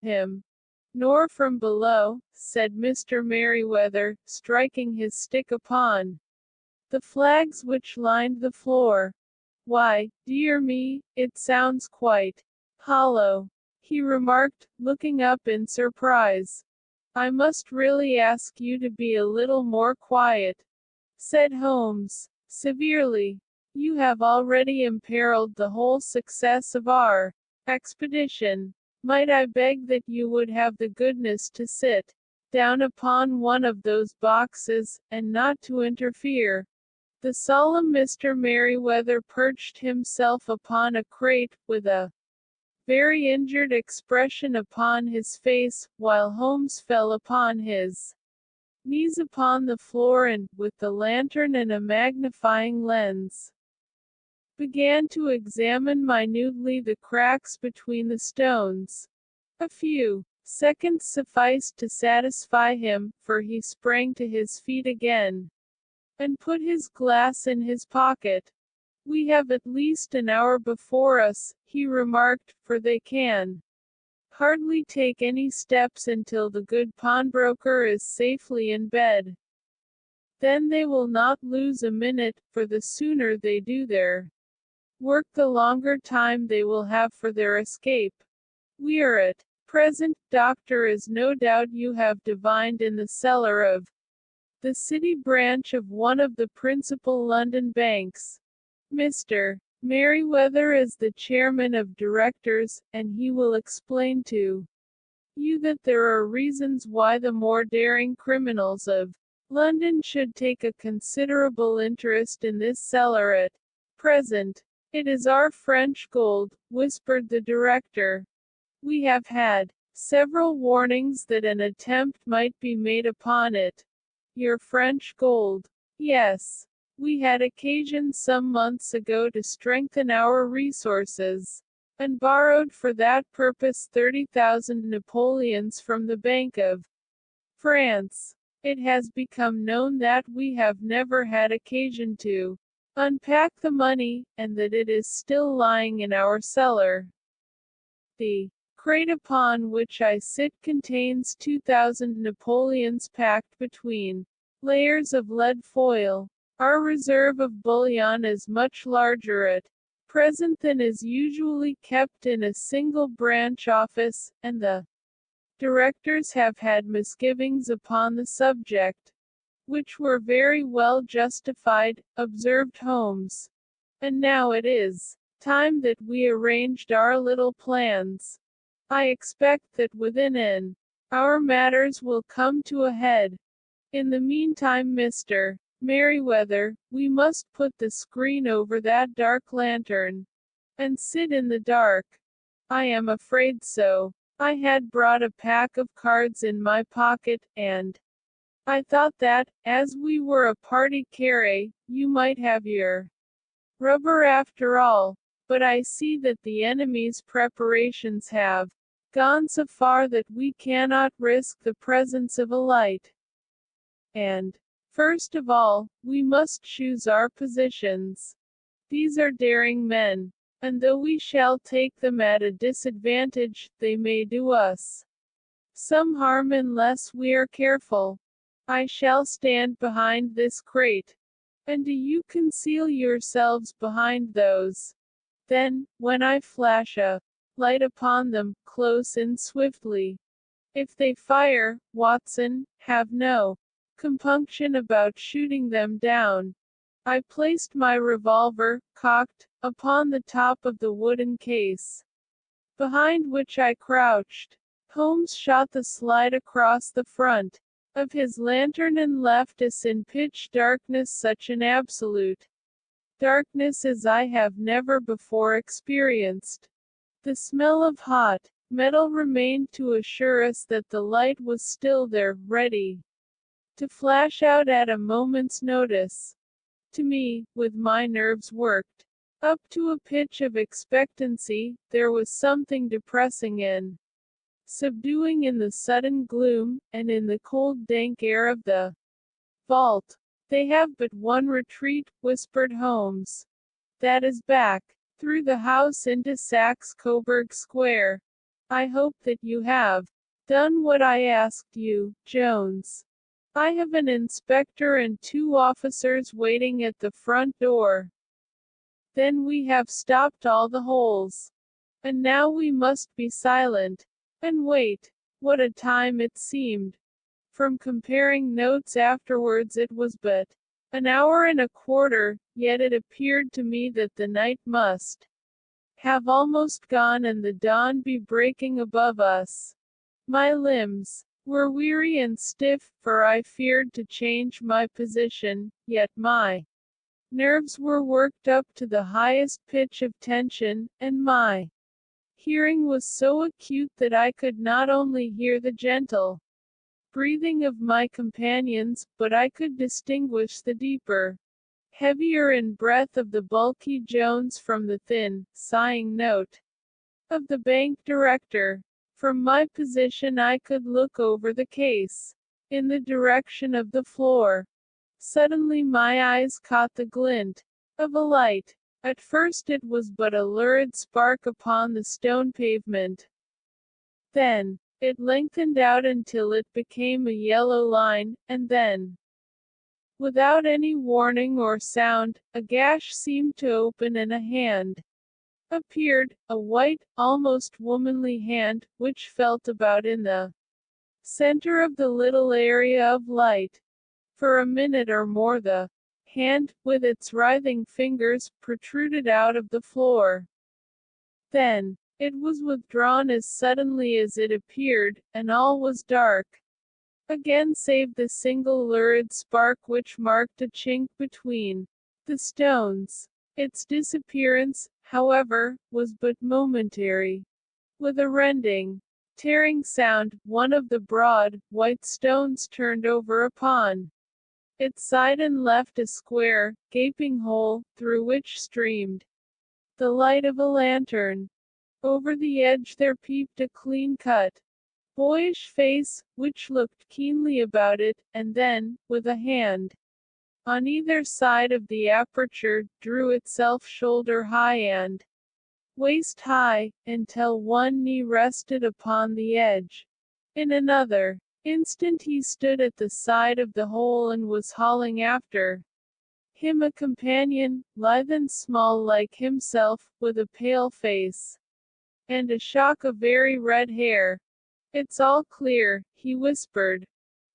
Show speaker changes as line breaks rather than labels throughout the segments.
him. Nor from below, said Mr. Merryweather, striking his stick upon the flags which lined the floor. Why, dear me, it sounds quite hollow, he remarked, looking up in surprise. I must really ask you to be a little more quiet, said Holmes, severely. You have already imperiled the whole success of our expedition. Might I beg that you would have the goodness to sit down upon one of those boxes, and not to interfere? The solemn Mr. Merryweather perched himself upon a crate, with a very injured expression upon his face, while Holmes fell upon his knees upon the floor and, with the lantern and a magnifying lens, began to examine minutely the cracks between the stones. A few seconds sufficed to satisfy him, for he sprang to his feet again, and put his glass in his pocket. We have at least an hour before us, he remarked, for they can hardly take any steps until the good pawnbroker is safely in bed. Then they will not lose a minute, for the sooner they do their work the longer time they will have for their escape. We are at present, doctor, as no doubt you have divined, in the cellar of the city branch of one of the principal London banks. Mr. Merryweather is the chairman of directors, and he will explain to you that there are reasons why the more daring criminals of London should take a considerable interest in this cellar at present. It is our French gold, whispered the director. We have had several warnings that an attempt might be made upon it. Your French gold? Yes. We had occasion some months ago to strengthen our resources, and borrowed for that purpose 30,000 Napoleons from the Bank of France. It has become known that we have never had occasion to unpack the money, and that it is still lying in our cellar. The crate upon which I sit contains 2,000 Napoleons packed between layers of lead foil. Our reserve of bullion is much larger at present than is usually kept in a single branch office, and the directors have had misgivings upon the subject, which were very well justified, observed Holmes. And now it is time that we arranged our little plans. I expect that within an hour matters will come to a head. In the meantime, Mr. Merryweather, we must put the screen over that dark lantern, and sit in the dark. I am afraid so. I had brought a pack of cards in my pocket, and I thought that, as we were a party carré, you might have your rubber after all. But I see that the enemy's preparations have gone so far that we cannot risk the presence of a light. And, first of all, we must choose our positions. These are daring men, and though we shall take them at a disadvantage, they may do us some harm unless we are careful. I shall stand behind this crate, and do you conceal yourselves behind those. Then, when I flash a light upon them, close in swiftly. If they fire, Watson, have no compunction about shooting them down. I placed my revolver, cocked, upon the top of the wooden case, behind which I crouched. Holmes shot the slide across the front of his lantern and left us in pitch darkness, such an absolute darkness as I have never before experienced. The smell of hot metal remained to assure us that the light was still there, ready to flash out at a moment's notice. To me, with my nerves worked up to a pitch of expectancy, there was something depressing and subduing in the sudden gloom, and in the cold dank air of the vault. They have but one retreat, whispered Holmes. That is back, through the house into Saxe-Coburg Square. I hope that you have done what I asked you, Jones. I have an inspector and 2 officers waiting at the front door. Then we have stopped all the holes. And now we must be silent. And wait. What a time it seemed. From comparing notes afterwards it was but an hour and a quarter, yet it appeared to me that the night must have almost gone and the dawn be breaking above us. My limbs were weary and stiff, for I feared to change my position, yet my nerves were worked up to the highest pitch of tension, and my hearing was so acute that I could not only hear the gentle breathing of my companions, but I could distinguish the deeper, heavier in breath of the bulky Jones from the thin, sighing note of the bank director. From my position I could look over the case, in the direction of the floor. Suddenly my eyes caught the glint of a light. At first it was but a lurid spark upon the stone pavement. Then, it lengthened out until it became a yellow line, and then, without any warning or sound, a gash seemed to open and a hand appeared, a white, almost womanly hand, which felt about in the center of the little area of light. For a minute or more the hand, with its writhing fingers, protruded out of the floor. Then, it was withdrawn as suddenly as it appeared, and all was dark again save the single lurid spark which marked a chink between the stones. Its disappearance, however, was but momentary. With a rending, tearing sound, one of the broad, white stones turned over upon its side and left a square, gaping hole, through which streamed the light of a lantern. Over the edge there peeped a clean-cut, boyish face, which looked keenly about it, and then, with a hand on either side of the aperture, drew itself shoulder-high and waist-high, until one knee rested upon the edge. In another instant he stood at the side of the hole and was hauling after him a companion, lithe and small like himself, with a pale face and a shock of very red hair. "It's all clear," he whispered.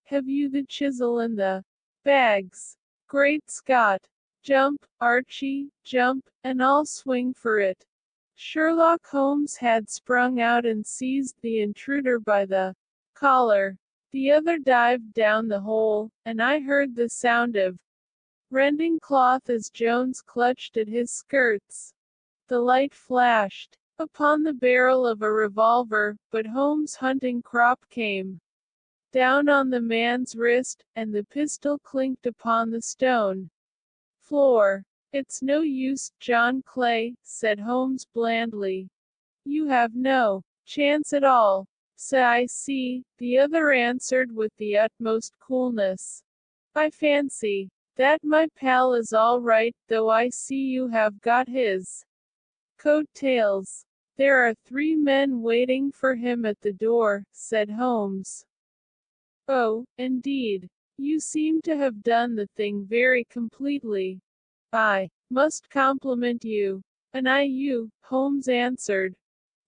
"Have you the chisel and the bags? Great Scott! Jump, Archie, jump, and I'll swing for it." Sherlock Holmes had sprung out and seized the intruder by the collar. The other dived down the hole, and I heard the sound of rending cloth as Jones clutched at his skirts. The light flashed upon the barrel of a revolver, but Holmes' hunting crop came down on the man's wrist, and the pistol clinked upon the stone floor. "It's no use, John Clay," said Holmes blandly. "You have no chance at all." "So I see," the other answered with the utmost coolness. "I fancy that my pal is all right, though I see you have got his coat tails. There are 3 men waiting for him at the door," said Holmes. "Oh, indeed. You seem to have done the thing very completely. I must compliment you." "And I you," Holmes answered.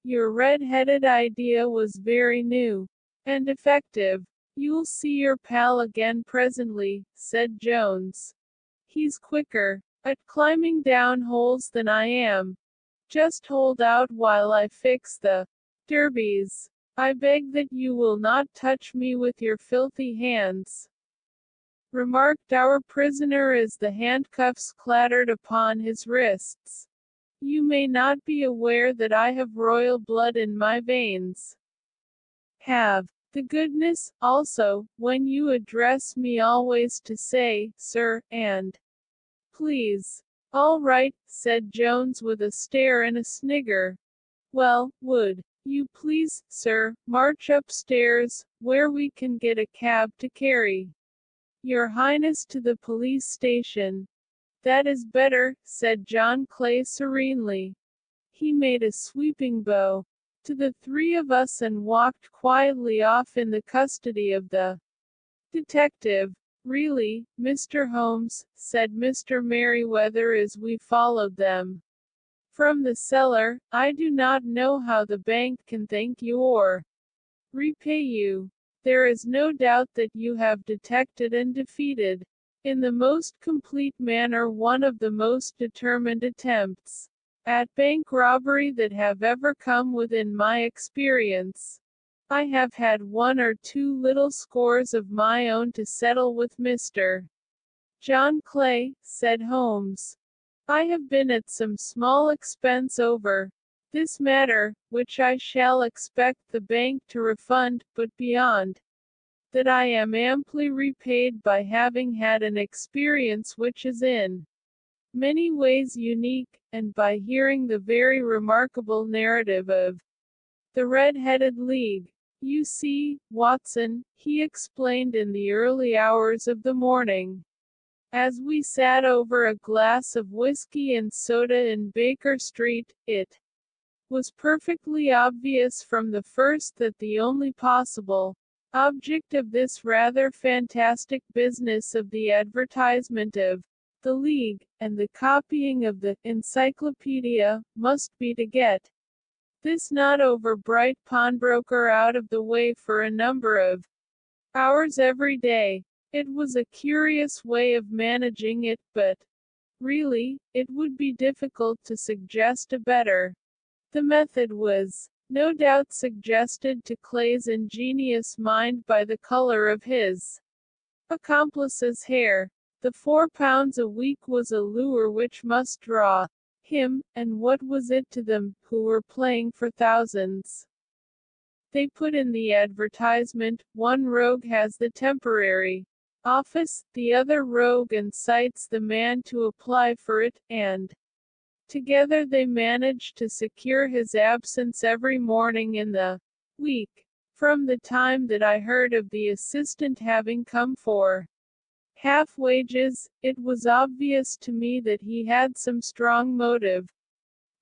"Your red-headed idea was very new and effective." "You'll see your pal again presently," said Jones. "He's quicker at climbing down holes than I am. Just hold out while I fix the derbies. I beg that you will not touch me with your filthy hands," remarked our prisoner as the handcuffs clattered upon his wrists. "You may not be aware that I have royal blood in my veins. Have the goodness, also, when you address me always to say, sir, and please." "All right," said Jones with a stare and a snigger. "Well, would you please, sir, march upstairs, where we can get a cab to carry your highness to the police station." "That is better," said John Clay serenely. He made a sweeping bow to the three of us and walked quietly off in the custody of the detective. Really, Mr. Holmes, said Mr. Merriweather as we followed them from the cellar, I do not know how the bank can thank you or repay you. There is no doubt that you have detected and defeated, in the most complete manner, one of the most determined attempts at bank robbery that have ever come within my experience. I have had one or two little scores of my own to settle with Mr. John Clay, said Holmes. I have been at some small expense over this matter, which I shall expect the bank to refund, but beyond that I am amply repaid by having had an experience which is in many ways unique, and by hearing the very remarkable narrative of the Red-Headed League. You see, Watson, he explained in the early hours of the morning, as we sat over a glass of whiskey and soda in Baker Street, it was perfectly obvious from the first that the only possible object of this rather fantastic business of the advertisement of the League, and the copying of the encyclopedia, must be to get this not over bright pawnbroker out of the way for a number of hours every day. It was a curious way of managing it, but really, it would be difficult to suggest a better. The method was, no doubt, suggested to Clay's ingenious mind by the color of his accomplice's hair. The £4 a week was a lure which must draw him, and what was it to them, who were playing for thousands? They put in the advertisement, one rogue has the temporary office, the other rogue incites the man to apply for it, and together they managed to secure his absence every morning in the week. From the time that I heard of the assistant having come for half wages, it was obvious to me that he had some strong motive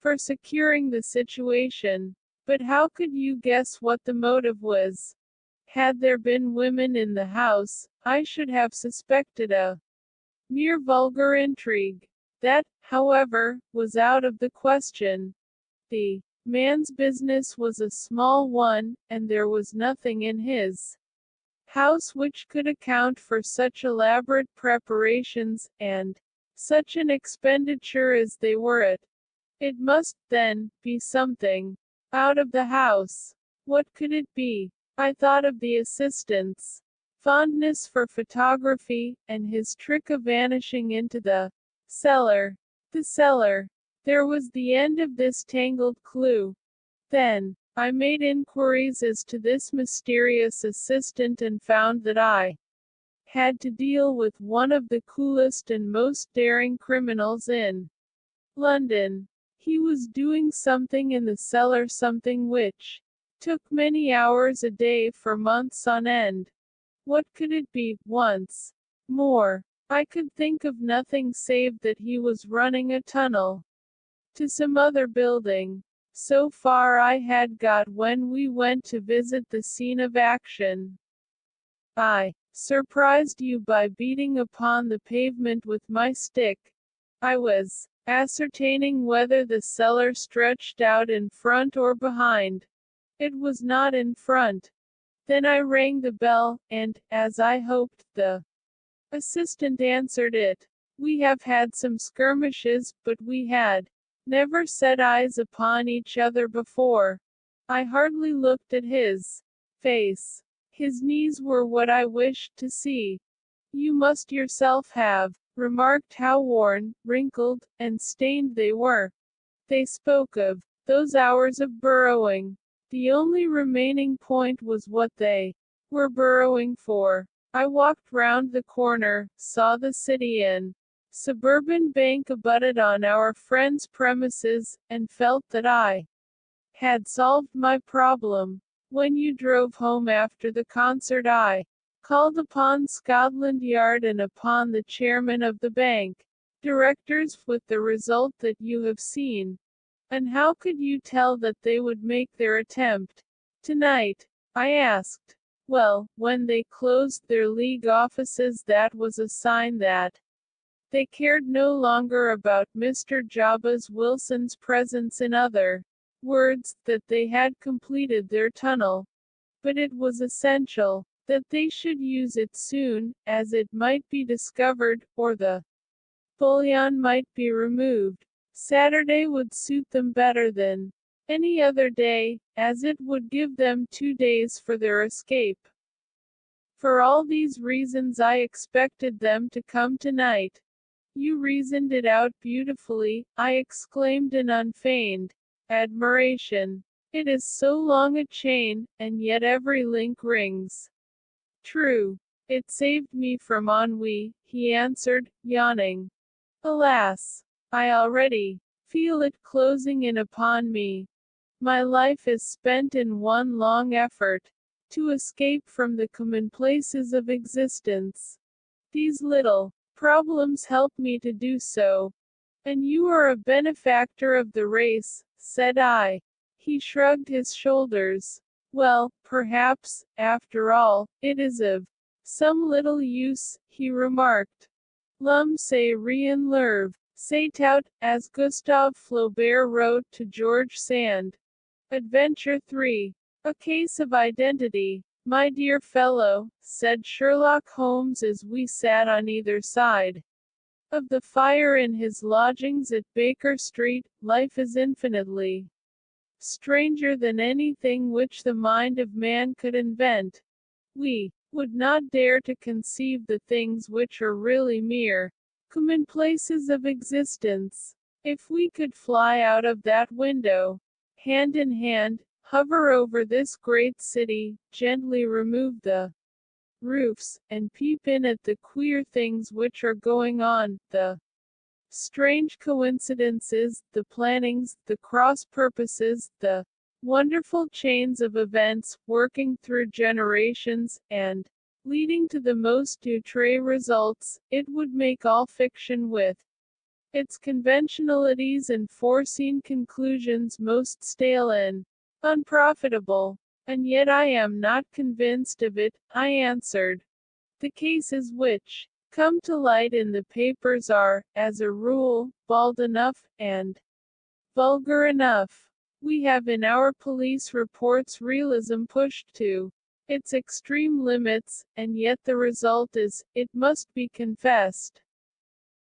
for securing the situation. But how could you guess what the motive was? Had there been women in the house, I should have suspected a mere vulgar intrigue. That, however, was out of the question. The man's business was a small one, and there was nothing in his house which could account for such elaborate preparations, and such an expenditure as they were at. It must, then, be something out of the house. What could it be? I thought of the assistant's fondness for photography, and his trick of vanishing into the cellar. The cellar. There was the end of this tangled clue. Then, I made inquiries as to this mysterious assistant and found that I had to deal with one of the coolest and most daring criminals in London. He was doing something in the cellar, something which took many hours a day for months on end. What could it be? Once more, I could think of nothing save that he was running a tunnel to some other building. So far I had got when we went to visit the scene of action. I surprised you by beating upon the pavement with my stick. I was ascertaining whether the cellar stretched out in front or behind. It was not in front. Then I rang the bell, and, as I hoped, the assistant answered it. We have had some skirmishes, but we had never set eyes upon each other before. I hardly looked at his face. His knees were what I wished to see. You must yourself have remarked how worn, wrinkled, and stained they were. They spoke of those hours of burrowing. The only remaining point was what they were burrowing for. I walked round the corner, saw the City and Suburban Bank abutted on our friend's premises, and felt that I had solved my problem. When you drove home after the concert, I called upon Scotland Yard and upon the chairman of the bank directors, with the result that you have seen. And how could you tell that they would make their attempt tonight? I asked. Well, when they closed their league offices, that was a sign that they cared no longer about Mr. Jabez Wilson's presence. In other words, that they had completed their tunnel. But it was essential that they should use it soon, as it might be discovered, or the bullion might be removed. Saturday would suit them better than any other day, as it would give them 2 days for their escape. For all these reasons I expected them to come tonight. You reasoned it out beautifully, I exclaimed in unfeigned admiration. It is so long a chain, and yet every link rings. True. It saved me from ennui, he answered, yawning. Alas! I already feel it closing in upon me. My life is spent in one long effort to escape from the commonplaces of existence. These little problems help me to do so. And you are a benefactor of the race, said I. He shrugged his shoulders. Well, perhaps, after all, it is of some little use, he remarked. L'homme c'est rien l'herve, c'est tout, as Gustave Flaubert wrote to George Sand. Adventure 3. A Case of Identity. My dear fellow, said Sherlock Holmes as we sat on either side of the fire in his lodgings at Baker Street, life is infinitely stranger than anything which the mind of man could invent. We would not dare to conceive the things which are really mere commonplaces of existence. If we could fly out of that window, hand in hand, hover over this great city, gently remove the roofs, and peep in at the queer things which are going on, the strange coincidences, the plannings, the cross purposes, the wonderful chains of events, working through generations, and leading to the most outre results, it would make all fiction with its conventionalities and foreseen conclusions most stale and unprofitable. And yet I am not convinced of it, I answered. The cases which come to light in the papers are, as a rule, bald enough, and vulgar enough. We have in our police reports realism pushed to its extreme limits, and yet the result is, it must be confessed,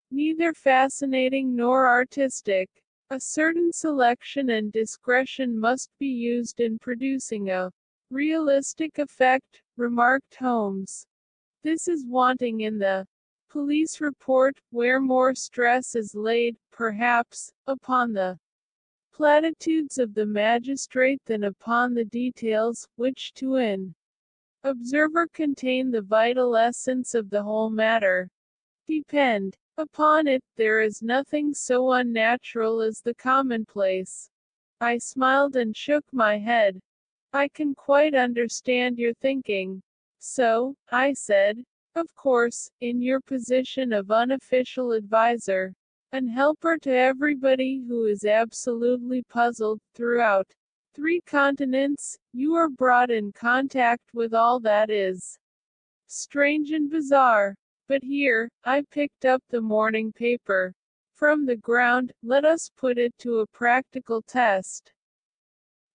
neither fascinating nor artistic. A certain selection and discretion must be used in producing a realistic effect, remarked Holmes. This is wanting in the police report, where more stress is laid, perhaps, upon the platitudes of the magistrate than upon the details, which to an observer contain the vital essence of the whole matter. Depend upon it, there is nothing so unnatural as the commonplace. I smiled and shook my head. I can quite understand your thinking. So, I said, of course, in your position of unofficial advisor and helper to everybody who is absolutely puzzled, throughout 3 continents, you are brought in contact with all that is strange and bizarre. But here, I picked up the morning paper from the ground, let us put it to a practical test.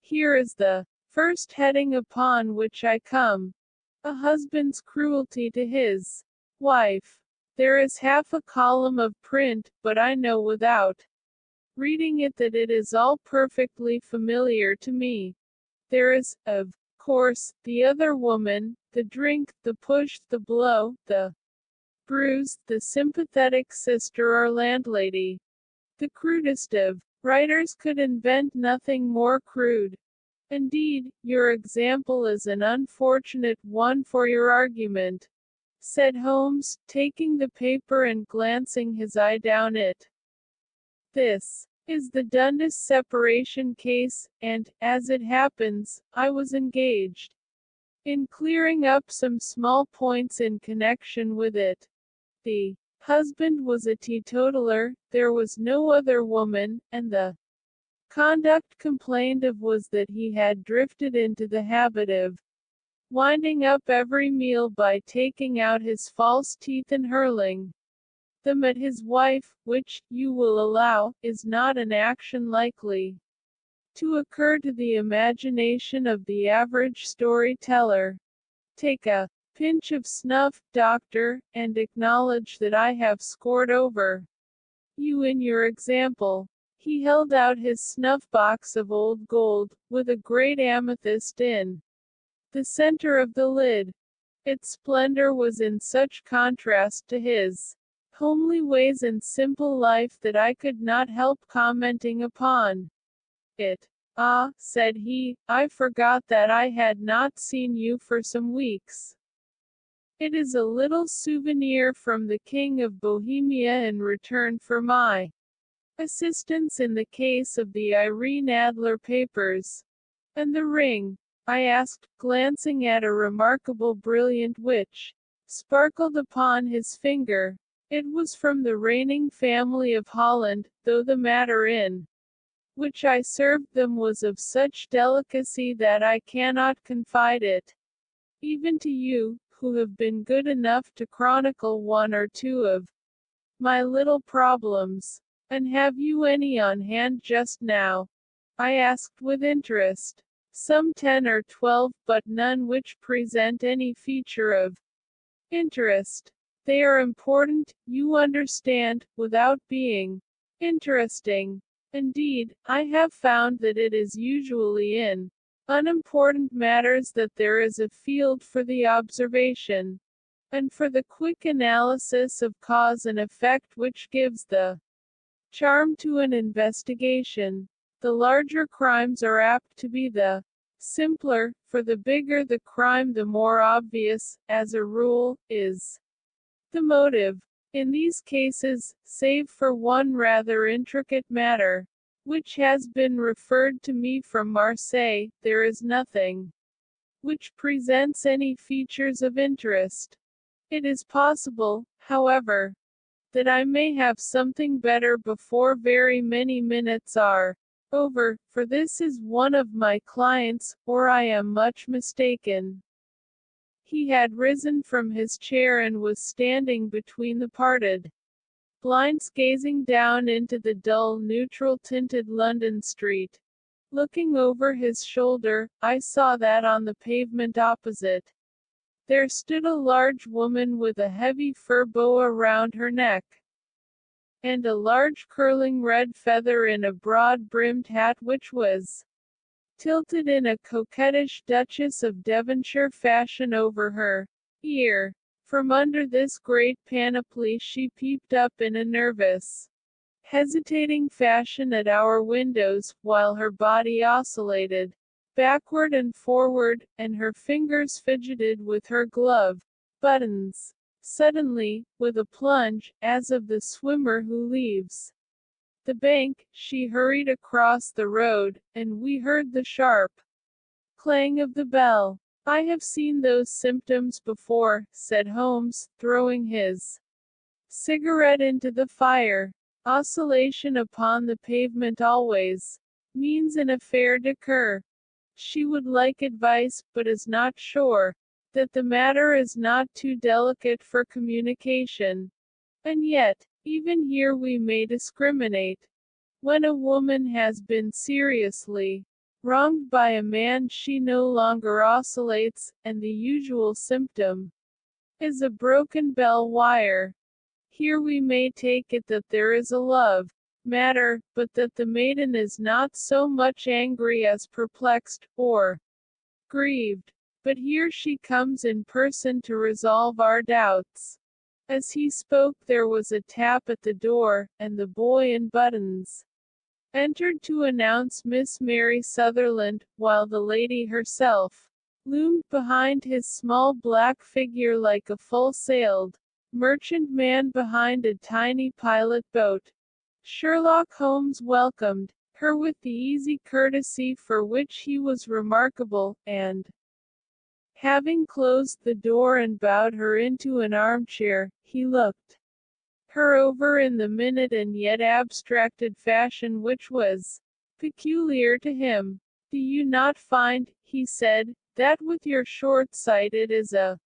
Here is the first heading upon which I come. A husband's cruelty to his wife. There is half a column of print, but I know without reading it that it is all perfectly familiar to me. There is, of course, the other woman, the drink, the push, the blow, the bruise, the sympathetic sister or landlady. The crudest of writers could invent nothing more crude. Indeed, your example is an unfortunate one for your argument, said Holmes, taking the paper and glancing his eye down it. This is the Dundas separation case, and, as it happens, I was engaged in clearing up some small points in connection with it. The husband was a teetotaler, there was no other woman, and the conduct complained of was that he had drifted into the habit of winding up every meal by taking out his false teeth and hurling them at his wife, which, you will allow, is not an action likely to occur to the imagination of the average storyteller. Take a pinch of snuff, doctor, and acknowledge that I have scored over you in your example. He held out his snuff box of old gold, with a great amethyst in the center of the lid. Its splendor was in such contrast to his homely ways and simple life that I could not help commenting upon it. Ah, said he, I forgot that I had not seen you for some weeks. It is a little souvenir from the King of Bohemia in return for my assistance in the case of the Irene Adler papers. And the ring? I asked, glancing at a remarkable brilliant which sparkled upon his finger. It was from the reigning family of Holland, though the matter in which I served them was of such delicacy that I cannot confide it even to you, who have been good enough to chronicle one or two of my little problems. And have you any on hand just now? I asked with interest. Some 10 or 12, but none which present any feature of interest. They are important, you understand, without being interesting. Indeed, I have found that it is usually in unimportant matters that there is a field for the observation, and for the quick analysis of cause and effect which gives the charm to an investigation. The larger crimes are apt to be the simpler, for the bigger the crime the more obvious, as a rule, is the motive. In these cases, save for one rather intricate matter, which has been referred to me from Marseille, there is nothing which presents any features of interest. It is possible, however, that I may have something better before very many minutes are over, for this is one of my clients, or I am much mistaken. He had risen from his chair and was standing between the parted blinds gazing down into the dull neutral-tinted London street. Looking over his shoulder, I saw that on the pavement opposite there stood a large woman with a heavy fur boa round her neck, and a large curling red feather in a broad-brimmed hat which was tilted in a coquettish Duchess of Devonshire fashion over her ear. From under this great panoply she peeped up in a nervous, hesitating fashion at our windows, while her body oscillated backward and forward, and her fingers fidgeted with her glove buttons. Suddenly, with a plunge, as of the swimmer who leaves the bank, she hurried across the road, and we heard the sharp clang of the bell. I have seen those symptoms before, said Holmes, throwing his cigarette into the fire. Oscillation upon the pavement always means an affaire d'occur. She would like advice, but is not sure that the matter is not too delicate for communication. And yet, even here we may discriminate. When a woman has been seriously wronged by a man, she no longer oscillates, and the usual symptom is a broken bell wire. Here we may take it that there is a love matter, but that the maiden is not so much angry as perplexed, or grieved. But here she comes in person to resolve our doubts. As he spoke there was a tap at the door, and the boy in buttons entered to announce Miss Mary Sutherland, while the lady herself loomed behind his small black figure like a full-sailed merchantman behind a tiny pilot boat. Sherlock Holmes welcomed her with the easy courtesy for which he was remarkable, and, having closed the door and bowed her into an armchair, he looked her over in the minute and yet abstracted fashion which was peculiar to him. Do you not find, he said, that with your short sight it is a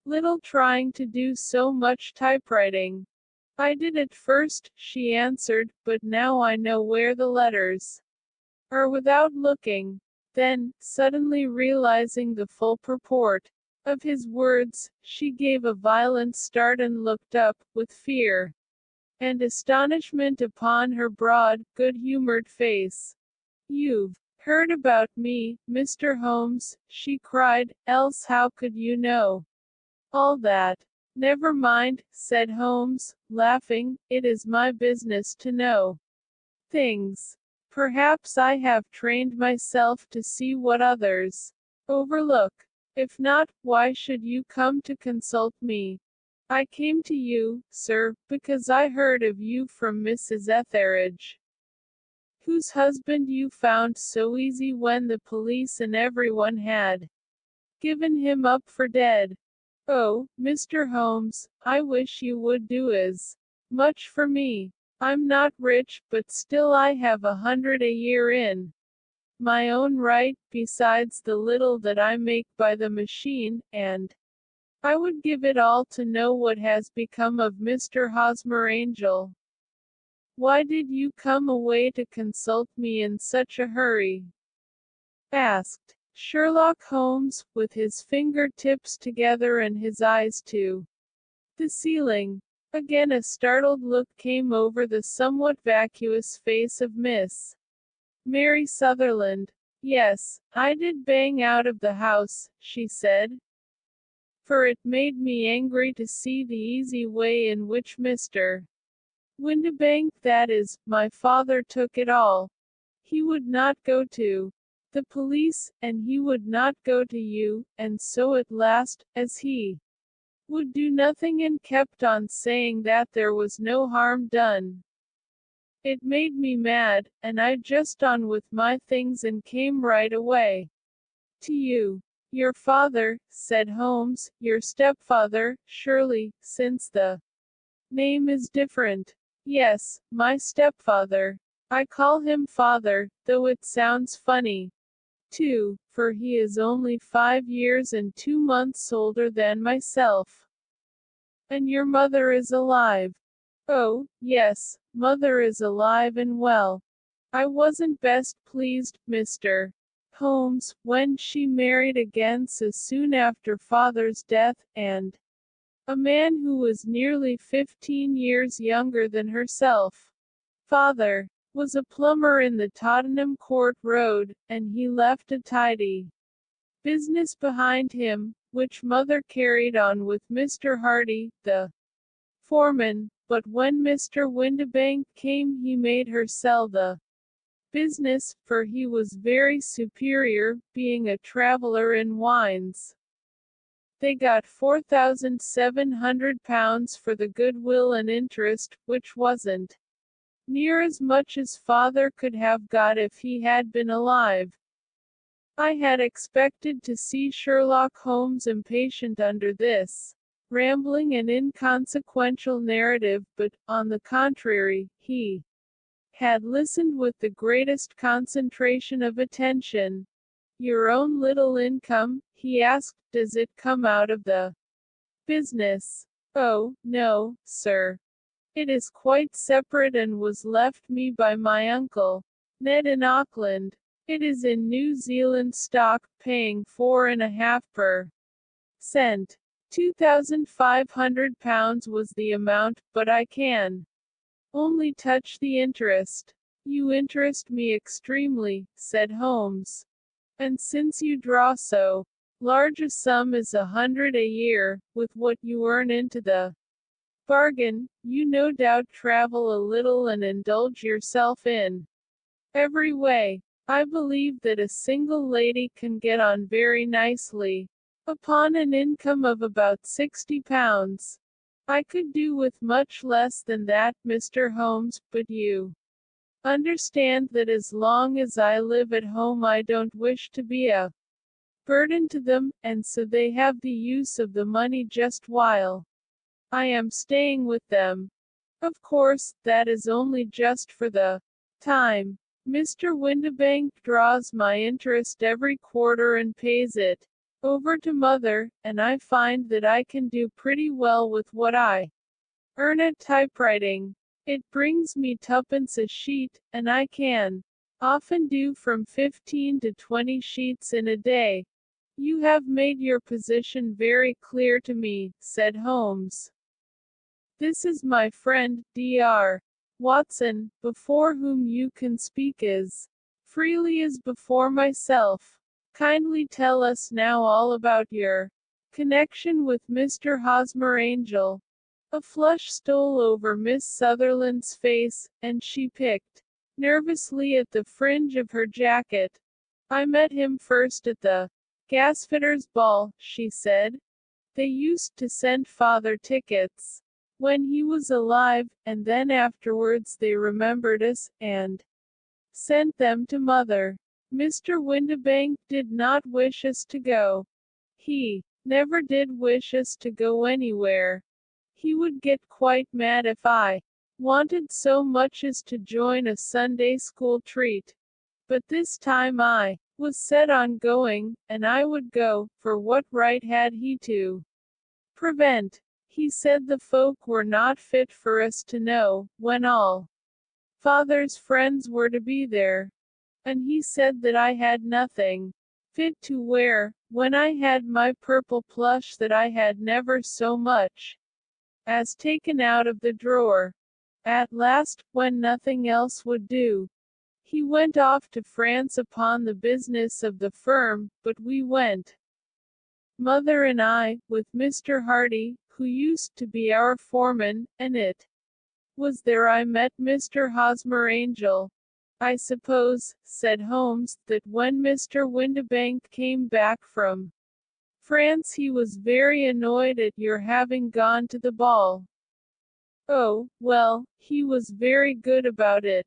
little trying to do so much typewriting? I did at first, she answered, but now I know where the letters are without looking. Then, suddenly realizing the full purport of his words, she gave a violent start and looked up, with fear and astonishment upon her broad, good-humored face. You've heard about me, Mr. Holmes, she cried, else how could you know all that? Never mind, said Holmes, laughing, it is my business to know things. Perhaps I have trained myself to see what others overlook. If not, why should you come to consult me? I came to you, sir, because I heard of you from Mrs. Etheridge, whose husband you found so easy when the police and everyone had given him up for dead. Oh, Mr. Holmes, I wish you would do as much for me. I'm not rich, but still I have 100 a year in my own right, besides the little that I make by the machine, and I would give it all to know what has become of Mr. Hosmer Angel. Why did you come away to consult me in such a hurry? Asked Sherlock Holmes, with his finger-tips together and his eyes to the ceiling. Again a startled look came over the somewhat vacuous face of Miss Mary Sutherland. Yes, I did bang out of the house, she said, for it made me angry to see the easy way in which Mr. Windibank, that is, my father took it all. He would not go to the police, and he would not go to you, and so at last, as he would do nothing and kept on saying that there was no harm done, it made me mad, and I just on with my things and came right away to you. Your father, said Holmes, your stepfather, surely, since the name is different. Yes, my stepfather. I call him father, though it sounds funny, too, for he is only 5 years and 2 months older than myself. And your mother is alive. Oh, yes, mother is alive and well. I wasn't best pleased, Mr. Holmes, when she married again so soon after father's death, and a man who was nearly 15 years younger than herself. Father was a plumber in the Tottenham Court Road, and he left a tidy business behind him, which mother carried on with Mr. Hardy, the foreman, but when Mr. Windibank came he made her sell the business, for he was very superior, being a traveller in wines. They got £4,700 for the goodwill and interest, which wasn't near as much as father could have got if he had been alive. I had expected to see Sherlock Holmes impatient under this rambling and inconsequential narrative, but, on the contrary, he had listened with the greatest concentration of attention. Your own little income, he asked, does it come out of the business? Oh, no, sir. It is quite separate and was left me by my uncle, Ned in Auckland. It is in New Zealand stock, paying 4.5%. £2,500 was the amount, but I can only touch the interest. You interest me extremely, said Holmes. And since you draw so large a sum as 100 a year, with what you earn into the bargain, you no doubt travel a little and indulge yourself in every way. I believe that a single lady can get on very nicely upon an income of about £60. I could do with much less than that, Mr. Holmes, but you understand that as long as I live at home I don't wish to be a burden to them, and so they have the use of the money just while I am staying with them. Of course, that is only just for the time. Mr. Windibank draws my interest every quarter and pays it over to mother, and I find that I can do pretty well with what I earn at typewriting. It brings me tuppence a sheet, and I can often do from 15 to 20 sheets in a day. You have made your position very clear to me, said Holmes. This is my friend, Dr. Watson, before whom you can speak as freely as before myself. Kindly tell us now all about your connection with Mr. Hosmer Angel. A flush stole over Miss Sutherland's face, and she picked nervously at the fringe of her jacket. I met him first at the gasfitters' ball, she said. They used to send father tickets when he was alive, and then afterwards they remembered us, and sent them to mother. Mr. Windibank did not wish us to go. He never did wish us to go anywhere. He would get quite mad if I wanted so much as to join a Sunday school treat. But this time I was set on going, and I would go, for what right had he to prevent? He said the folk were not fit for us to know, when all father's friends were to be there. And he said that I had nothing fit to wear, when I had my purple plush that I had never so much as taken out of the drawer. At last, when nothing else would do, he went off to France upon the business of the firm, but we went, mother and I, with Mr. Hardy, who used to be our foreman, and it was there I met Mr. Hosmer Angel. I suppose, said Holmes, that when Mr. Windibank came back from France he was very annoyed at your having gone to the ball. Oh, well, he was very good about it.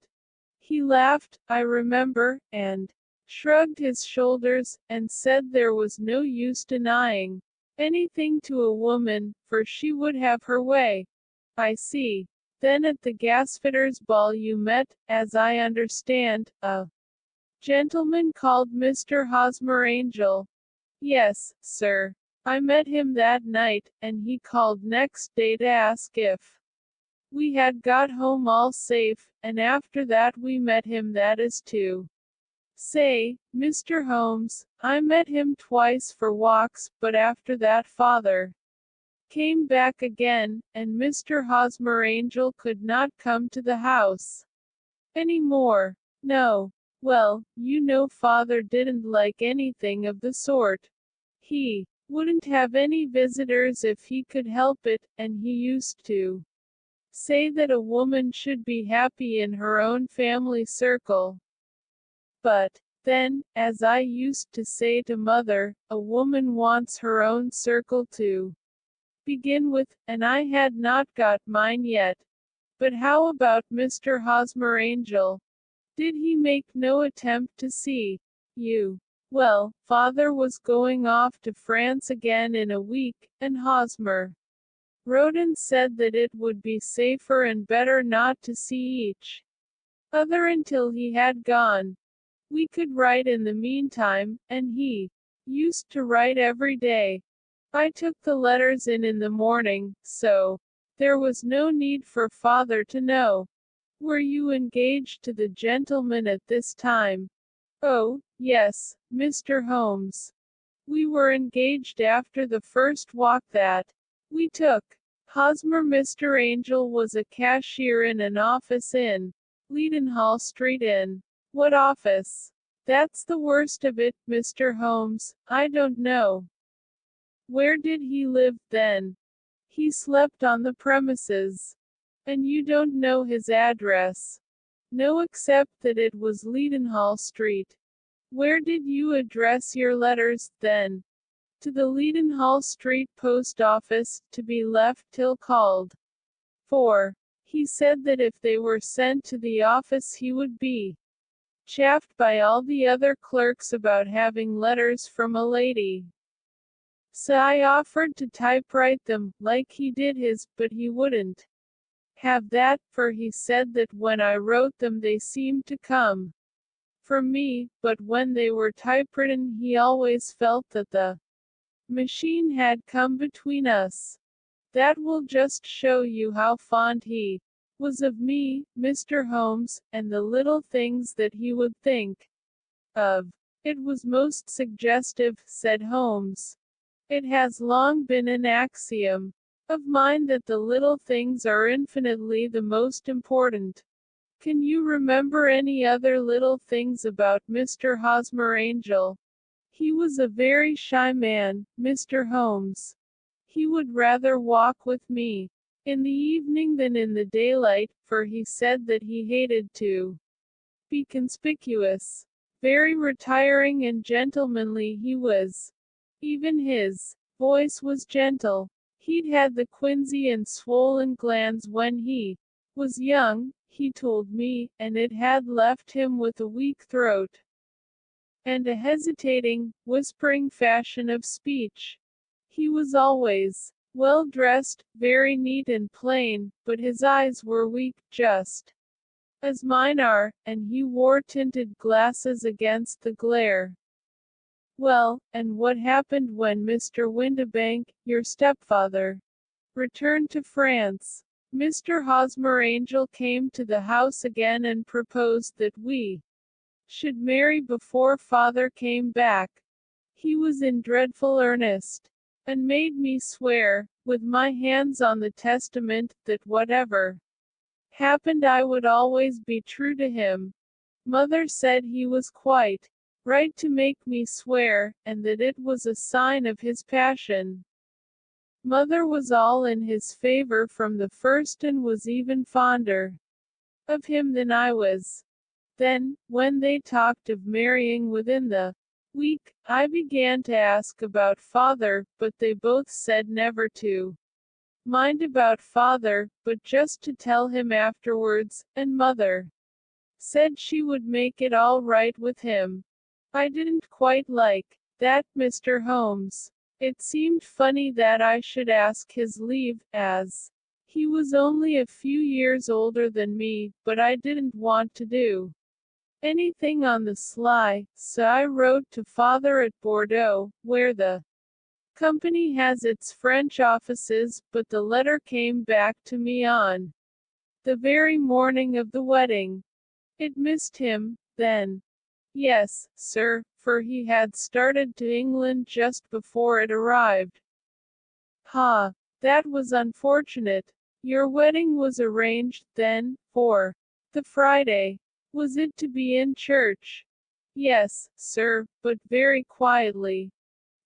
He laughed, I remember, and shrugged his shoulders, and said there was no use denying anything to a woman, for she would have her way. I see. Then at the gasfitters' ball you met, as I understand, a gentleman called Mr. Hosmer Angel. Yes, sir. I met him that night, and he called next day to ask if we had got home all safe, and after that we met him, that is to say, Mr. Holmes, I met him twice for walks, but after that father came back again, and Mr. Hosmer Angel could not come to the house any more. No. Well, you know father didn't like anything of the sort. He wouldn't have any visitors if he could help it, and he used to say that a woman should be happy in her own family circle. But then, as I used to say to mother, a woman wants her own circle to begin with, and I had not got mine yet. But how about Mr. Hosmer Angel? Did he make no attempt to see you? Well, father was going off to France again in a week, and Hosmer wrote and said that it would be safer and better not to see each other until he had gone. We could write in the meantime, and he used to write every day. I took the letters in the morning, so there was no need for father to know. Were you engaged to the gentleman at this time? Oh, yes, Mr. Holmes. We were engaged after the first walk that we took. Hosmer Mr. Angel was a cashier in an office in Leadenhall Street Inn. What office? That's the worst of it, Mr. Holmes. I don't know. Where did he live, then? He slept on the premises. And you don't know his address? No, except that it was Leadenhall Street. Where did you address your letters, then? To the Leadenhall Street Post Office, to be left till called for. He said that if they were sent to the office he would be chaffed by all the other clerks about having letters from a lady. So I offered to typewrite them, like he did his, but he wouldn't have that, for he said that when I wrote them they seemed to come from me, but when they were typewritten he always felt that the machine had come between us. That will just show you how fond he was of me, Mr. Holmes, and the little things that he would think of. It was most suggestive, said Holmes. It has long been an axiom of mine that the little things are infinitely the most important. Can you remember any other little things about Mr. Hosmer Angel? He was a very shy man, Mr. Holmes. He would rather walk with me in the evening than in the daylight, for he said that he hated to be conspicuous. Very retiring and gentlemanly he was. Even his voice was gentle. He'd had the quinsy and swollen glands when he was young, he told me, and it had left him with a weak throat and a hesitating, whispering fashion of speech. He was always well dressed, very neat and plain, but his eyes were weak, just as mine are, and he wore tinted glasses against the glare. Well, and what happened when Mr. Windibank, your stepfather, returned to France? Mr. Hosmer Angel came to the house again and proposed that we should marry before father came back. He was in dreadful earnest, and made me swear, with my hands on the testament, that whatever happened I would always be true to him. Mother said he was quite right to make me swear, and that it was a sign of his passion. Mother was all in his favor from the first and was even fonder of him than I was. Then, when they talked of marrying within the week, I began to ask about father, but they both said never to mind about father, but just to tell him afterwards, and mother said she would make it all right with him. I didn't quite like that, Mr. Holmes. It seemed funny that I should ask his leave, as he was only a few years older than me, but I didn't want to do anything on the sly, so I wrote to father at Bordeaux, where the company has its French offices, but the letter came back to me on the very morning of the wedding. It missed him, then. Yes, sir, for he had started to England just before it arrived. Ha! That was unfortunate. Your wedding was arranged, then, for the Friday. Was it to be in church? Yes, sir, but very quietly.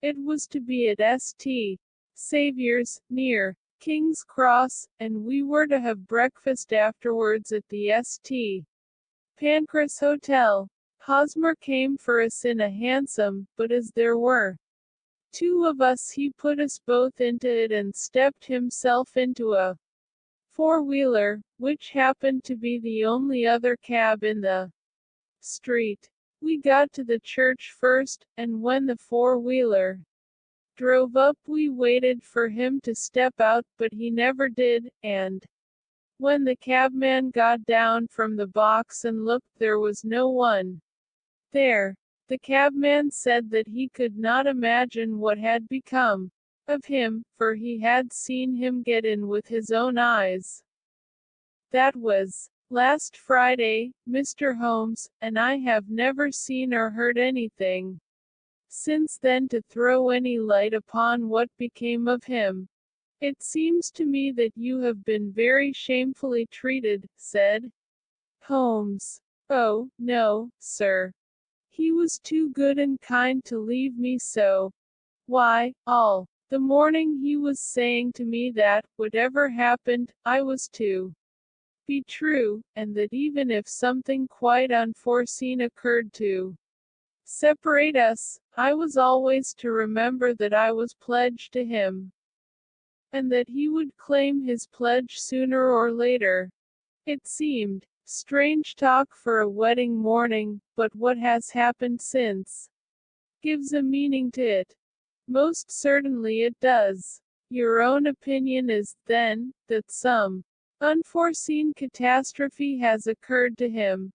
It was to be at St. Saviour's, near King's Cross, and we were to have breakfast afterwards at the St. Pancras Hotel. Hosmer came for us in a hansom, but as there were two of us he put us both into it and stepped himself into a four-wheeler, which happened to be the only other cab in the street. We got to the church first, and when the four-wheeler drove up we waited for him to step out, but he never did, and when the cabman got down from the box and looked, there was no one there. The cabman said that he could not imagine what had become of him, for he had seen him get in with his own eyes. That was last Friday, Mr. Holmes, and I have never seen or heard anything since then to throw any light upon what became of him. It seems to me that you have been very shamefully treated, said Holmes. Oh, no, sir. He was too good and kind to leave me so. Why, all the morning he was saying to me that, whatever happened, I was to be true, and that even if something quite unforeseen occurred to separate us, I was always to remember that I was pledged to him, and that he would claim his pledge sooner or later. It seemed strange talk for a wedding morning, but what has happened since gives a meaning to it. Most certainly it does. Your own opinion is, then, that some unforeseen catastrophe has occurred to him.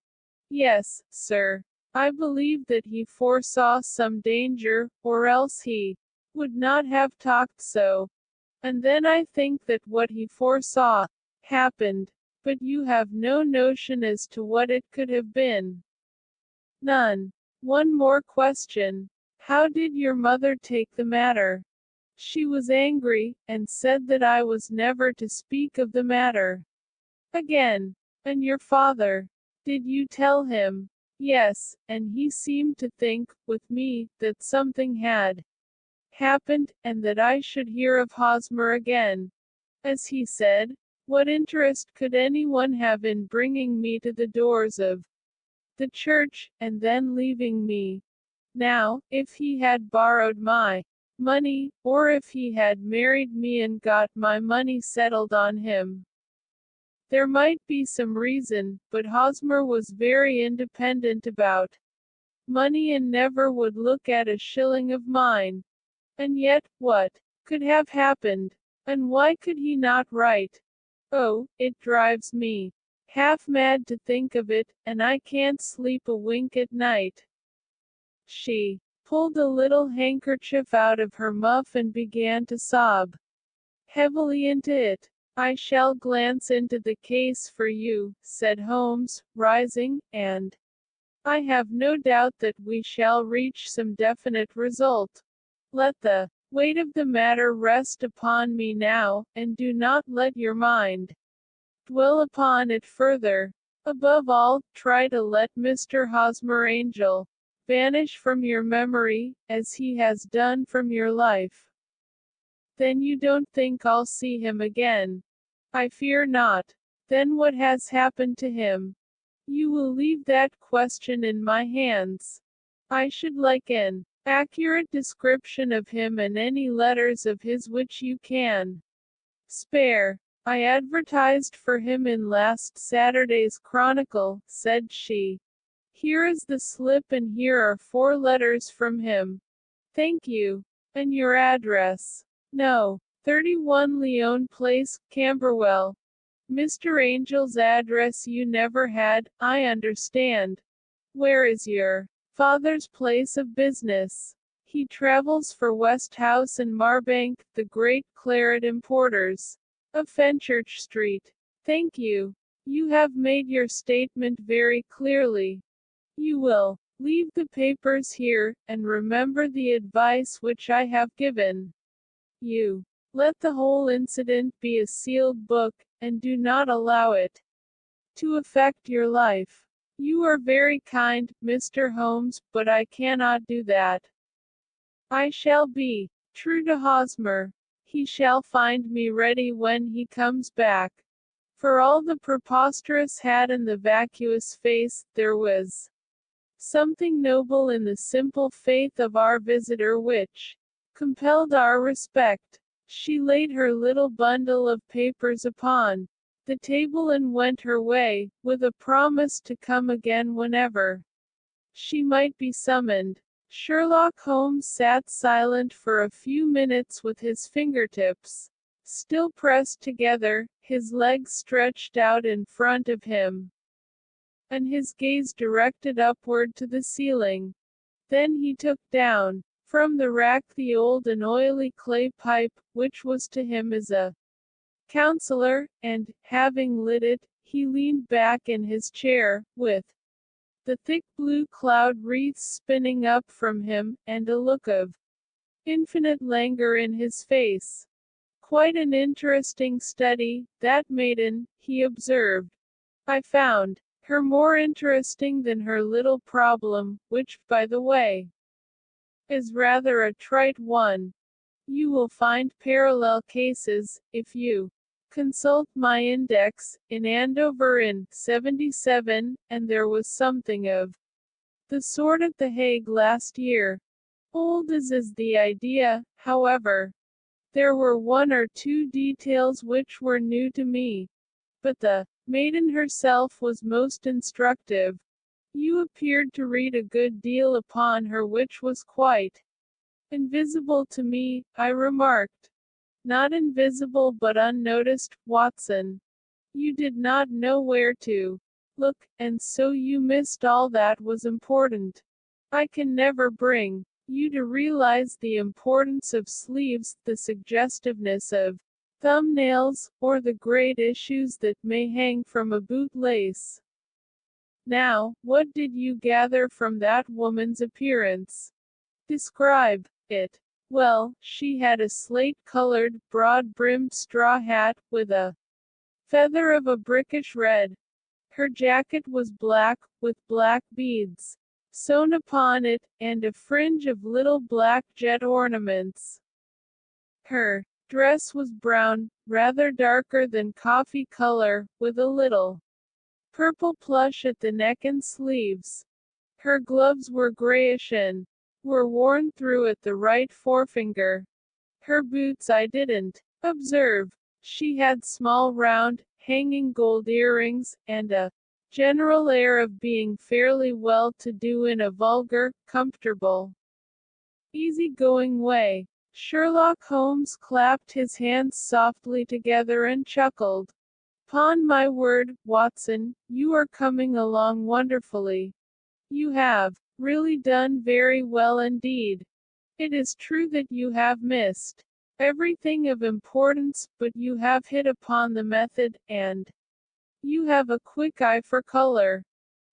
Yes, sir. I believe that he foresaw some danger, or else he would not have talked so. And then I think that what he foresaw happened, but you have no notion as to what it could have been. None. One more question. How did your mother take the matter? She was angry, and said that I was never to speak of the matter again. And your father? Did you tell him? Yes, and he seemed to think, with me, that something had happened, and that I should hear of Hosmer again. As he said, what interest could anyone have in bringing me to the doors of the church, and then leaving me? Now, if he had borrowed my money, or if he had married me and got my money settled on him, there might be some reason, but Hosmer was very independent about money and never would look at a shilling of mine. And yet, what could have happened? And why could he not write? Oh, it drives me half mad to think of it, and I can't sleep a wink at night. She pulled a little handkerchief out of her muff and began to sob heavily into it. I shall glance into the case for you, said Holmes, rising, and I have no doubt that we shall reach some definite result. Let the weight of the matter rest upon me now, and do not let your mind dwell upon it further. Above all, try to let Mr. Hosmer Angel vanish from your memory, as he has done from your life. Then you don't think I'll see him again? I fear not. Then what has happened to him? You will leave that question in my hands. I should like an accurate description of him and any letters of his which you can spare. I advertised for him in last Saturday's Chronicle, said she. Here is the slip and here are 4 letters from him. Thank you. And your address? No. 31 Leon Place, Camberwell. Mr. Angel's address you never had, I understand. Where is your father's place of business? He travels for Westhouse and Marbank, the great claret importers, of Fenchurch Street. Thank you. You have made your statement very clearly. You will leave the papers here, and remember the advice which I have given you. Let the whole incident be a sealed book, and do not allow it to affect your life. You are very kind, Mr. Holmes, but I cannot do that. I shall be true to Hosmer. He shall find me ready when he comes back. For all the preposterous hat and the vacuous face, there was something noble in the simple faith of our visitor which compelled our respect. She laid her little bundle of papers upon the table and went her way, with a promise to come again whenever she might be summoned. Sherlock Holmes sat silent for a few minutes with his fingertips still pressed together, his legs stretched out in front of him, and his gaze directed upward to the ceiling. Then he took down from the rack the old and oily clay pipe, which was to him as a counselor, and, having lit it, he leaned back in his chair, with the thick blue cloud wreaths spinning up from him, and a look of infinite languor in his face. Quite an interesting study, that maiden, he observed. I found her more interesting than her little problem, which, by the way, is rather a trite one. You will find parallel cases, if you consult my index, in Andover in '77, and there was something of the sort at The Hague last year. Old as is the idea, however, there were 1 or 2 details which were new to me. But the maiden herself was most instructive. You appeared to read a good deal upon her which was quite invisible to me, I remarked. Not invisible but unnoticed, Watson. You did not know where to Look, and so you missed all that was important. I can never bring you to realize the importance of sleeves, the suggestiveness of thumbnails, or the great issues that may hang from a bootlace. Now, what did you gather from that woman's appearance? Describe it. Well, she had a slate-colored, broad-brimmed straw hat, with a feather of a brickish red. Her jacket was black, with black beads sewn upon it, and a fringe of little black jet ornaments. Her dress was brown, rather darker than coffee color, with a little purple plush at the neck and sleeves. Her gloves were grayish and were worn through at the right forefinger. Her boots I didn't observe. She had small round, hanging gold earrings, and a general air of being fairly well-to-do in a vulgar, comfortable, easy-going way. Sherlock Holmes clapped his hands softly together and chuckled. "'Pon my word, Watson, you are coming along wonderfully. You have really done very well indeed. It is true that you have missed everything of importance, but you have hit upon the method, and you have a quick eye for color.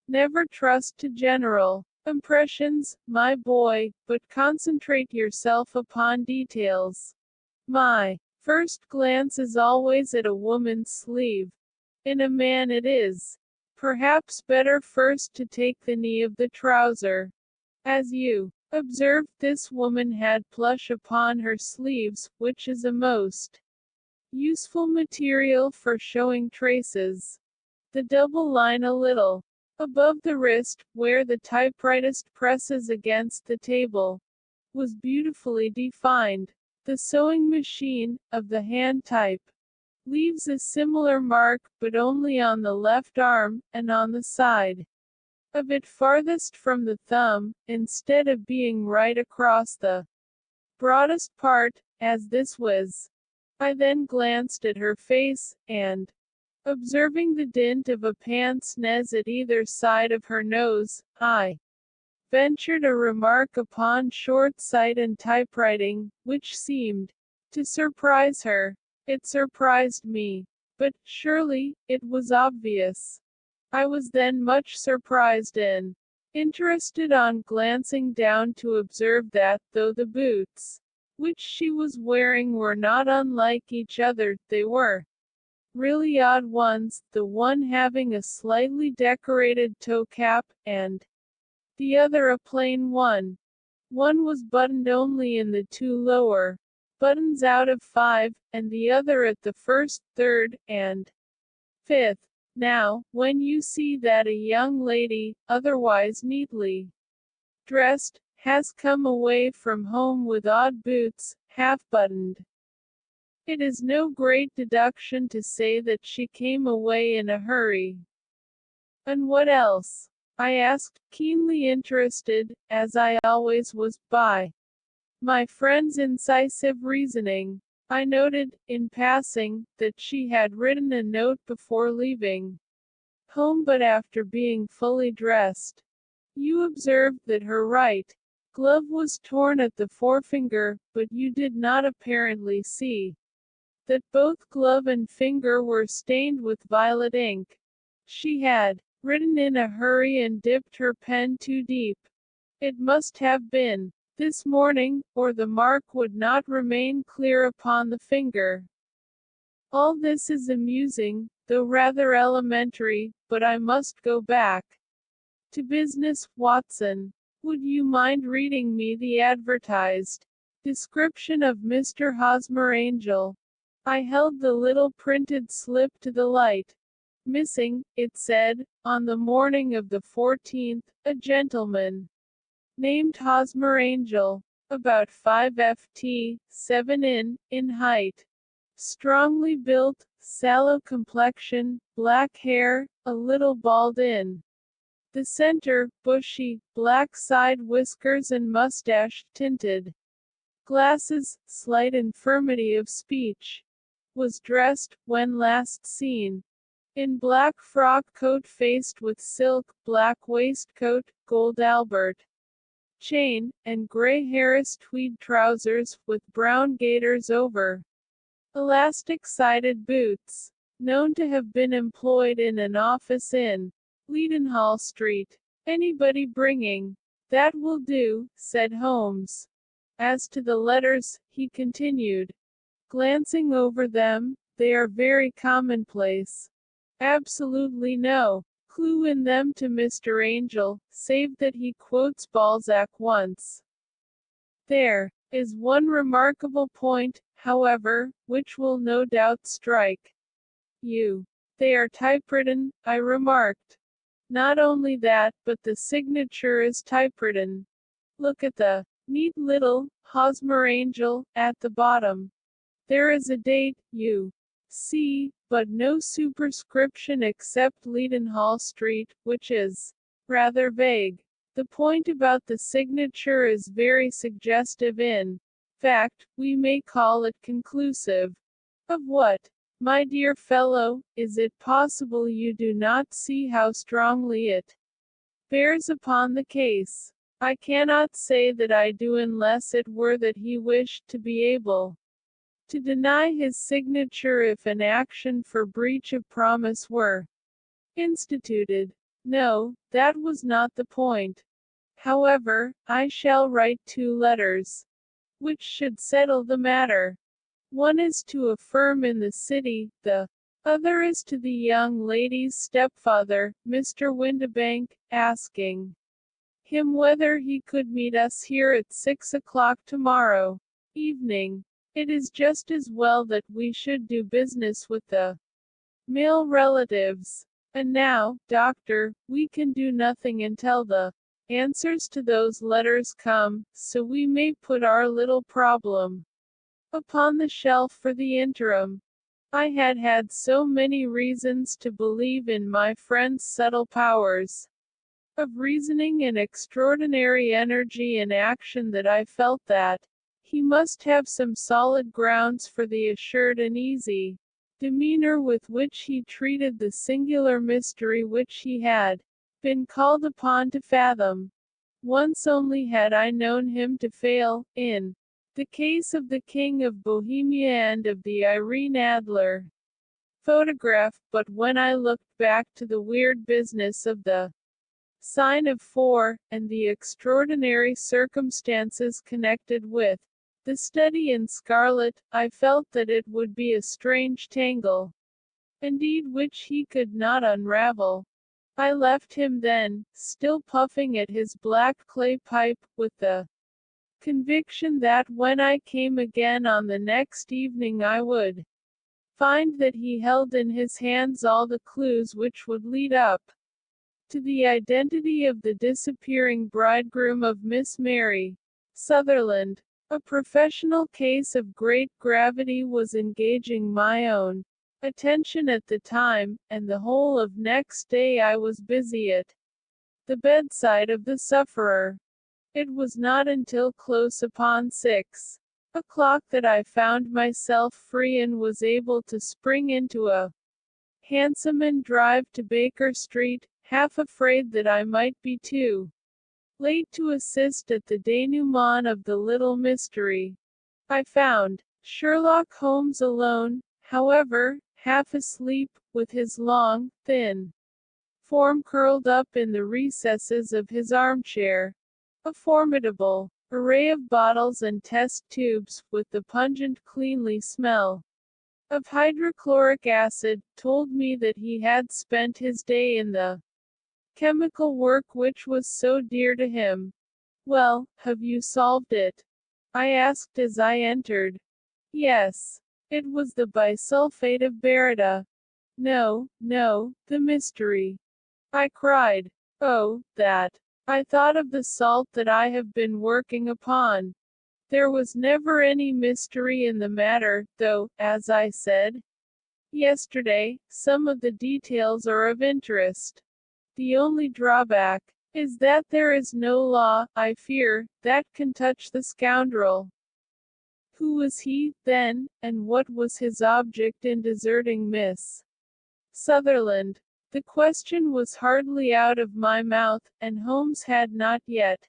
Never trust to general impressions, my boy, but concentrate yourself upon details. My first glance is always at a woman's sleeve. In a man it is perhaps better first to take the knee of the trouser. As you observed, this woman had plush upon her sleeves, which is a most useful material for showing traces. The double line a little above the wrist, where the typewriter presses against the table, was beautifully defined. The sewing machine, of the hand type, leaves a similar mark, but only on the left arm, and on the side of it farthest from the thumb, instead of being right across the broadest part, as this was. I then glanced at her face, and, observing the dint of a pince-nez at either side of her nose, I ventured a remark upon short sight and typewriting, which seemed to surprise her. It surprised me. But, surely, it was obvious. I was then much surprised and interested on glancing down to observe that, though the boots which she was wearing were not unlike each other, they were really odd ones, the one having a slightly decorated toe cap, and the other a plain one. One was buttoned only in the two lower buttons out of 5, and the other at the first, third, and fifth. Now, when you see that a young lady, otherwise neatly dressed, has come away from home with odd boots, half-buttoned, it is no great deduction to say that she came away in a hurry. And what else? I asked, keenly interested, as I always was, by my friend's incisive reasoning. I noted, in passing, that she had written a note before leaving home, but after being fully dressed. You observed that her right glove was torn at the forefinger, but you did not apparently see that both glove and finger were stained with violet ink. She had written in a hurry and dipped her pen too deep. It must have been this morning, or the mark would not remain clear upon the finger. All this is amusing, though rather elementary, but I must go back to business, Watson. Would you mind reading me the advertised description of Mr. Hosmer Angel? I held the little printed slip to the light. Missing, it said, on the morning of the 14th, a gentleman named Hosmer Angel, about 5 ft, 7 in height, strongly built, sallow complexion, black hair, a little bald in the center, bushy, black side whiskers and mustache, tinted glasses, slight infirmity of speech. Was dressed, when last seen, in black frock coat faced with silk, black waistcoat, gold Albert chain, and gray Harris tweed trousers, with brown gaiters over elastic-sided boots, known to have been employed in an office in Leadenhall Street. Anybody bringing? That will do, said Holmes. As to the letters, he continued, glancing over them, they are very commonplace. Absolutely no clue in them to Mr. Angel, save that he quotes Balzac once. There is one remarkable point, however, which will no doubt strike you. They are typewritten, I remarked. Not only that, but the signature is typewritten. Look at the neat little Hosmer Angel at the bottom. There is a date, you see, but no superscription except Leadenhall Street, which is rather vague. The point about the signature is very suggestive, in fact, we may call it conclusive. Of what? My dear fellow, is it possible you do not see how strongly it bears upon the case? I cannot say that I do, unless it were that he wished to be able to deny his signature if an action for breach of promise were instituted. No, that was not the point. However, I shall write 2 letters, which should settle the matter. One is to a firm in the city, the other is to the young lady's stepfather, Mr. Windibank, asking him whether he could meet us here at 6 o'clock tomorrow evening. It is just as well that we should do business with the male relatives. And now, doctor, we can do nothing until the answers to those letters come, so we may put our little problem upon the shelf for the interim. I had had so many reasons to believe in my friend's subtle powers of reasoning and extraordinary energy in action that I felt that he must have some solid grounds for the assured and easy demeanor with which he treated the singular mystery which he had been called upon to fathom. Once only had I known him to fail, in the case of the King of Bohemia and of the Irene Adler photograph, but when I looked back to the weird business of the sign of 4, and the extraordinary circumstances connected with the study in scarlet, I felt that it would be a strange tangle, indeed, which he could not unravel. I left him then, still puffing at his black clay pipe, with the conviction that when I came again on the next evening I would find that he held in his hands all the clues which would lead up to the identity of the disappearing bridegroom of Miss Mary Sutherland. A professional case of great gravity was engaging my own attention at the time, and the whole of next day I was busy at the bedside of the sufferer. It was not until close upon 6 o'clock that I found myself free and was able to spring into a hansom and drive to Baker Street, half afraid that I might be too late to assist at the denouement of the little mystery. I found Sherlock Holmes alone, however, half asleep, with his long, thin form curled up in the recesses of his armchair. A formidable array of bottles and test tubes, with the pungent cleanly smell of hydrochloric acid, told me that he had spent his day in the chemical work which was so dear to him. Well, have you solved it? I asked as I entered. Yes. It was the bisulfate of Barita. No, no, the mystery. I cried. Oh, that. I thought of the salt that I have been working upon. There was never any mystery in the matter, though, as I said yesterday, some of the details are of interest. The only drawback is that there is no law, I fear, that can touch the scoundrel. Who was he, then, and what was his object in deserting Miss Sutherland. The question was hardly out of my mouth, and Holmes had not yet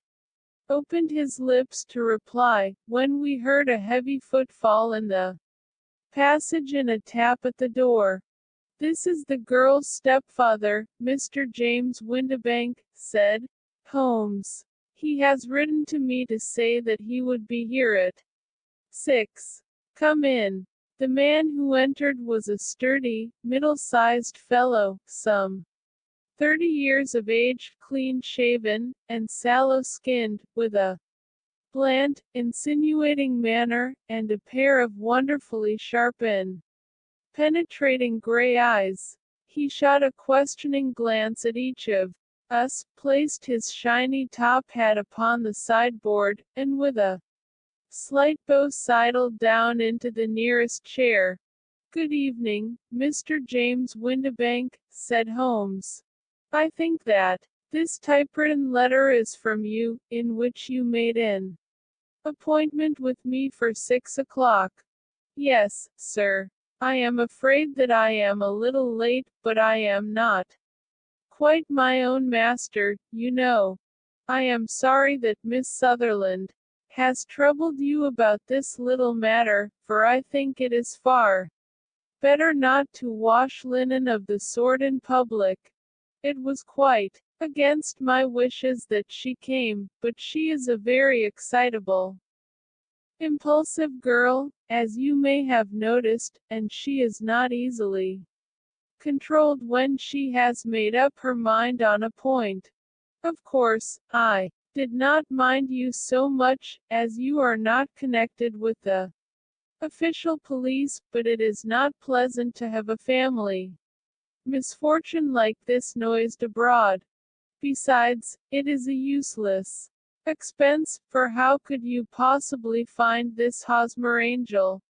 opened his lips to reply, when we heard a heavy footfall in the passage and a tap at the door. "This is the girl's stepfather, Mr. James Windibank," said Holmes. "He has written to me to say that he would be here at 6. Come in." The man who entered was a sturdy, middle-sized fellow, some 30 years of age, clean-shaven, and sallow-skinned, with a bland, insinuating manner, and a pair of wonderfully sharp and penetrating gray eyes. He shot a questioning glance at each of us, placed his shiny top hat upon the sideboard, and with a slight bow sidled down into the nearest chair. "Good evening, Mr. James Windibank," said Holmes. "I think that this typewritten letter is from you, in which you made an appointment with me for 6 o'clock. "Yes, sir. I am afraid that I am a little late, but I am not quite my own master, you know. I am sorry that Miss Sutherland has troubled you about this little matter, for I think it is far better not to wash linen of the sort in public. It was quite against my wishes that she came, but she is a very excitable, impulsive girl, as you may have noticed, and she is not easily controlled when she has made up her mind on a point. Of course, I did not mind you so much, as you are not connected with the official police, but it is not pleasant to have a family misfortune like this noised abroad. Besides, it is a useless expense, for how could you possibly find this Hosmer Angel?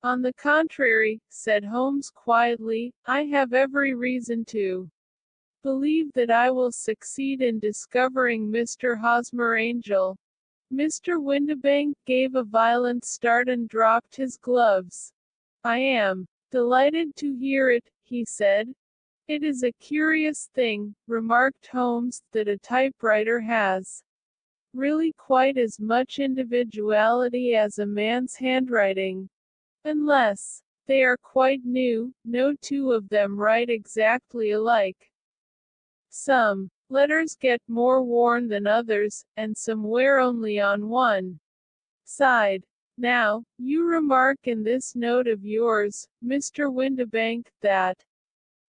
On the contrary, said Holmes quietly, I have every reason to believe that I will succeed in discovering Mr. Hosmer Angel. Mr. Windibank gave a violent start and dropped his gloves. I am delighted to hear it, he said. It is a curious thing, remarked Holmes, that a typewriter has really quite as much individuality as a man's handwriting. Unless they are quite new, no two of them write exactly alike. Some letters get more worn than others, and some wear only on one side. Now, you remark in this note of yours, Mr. Windibank, that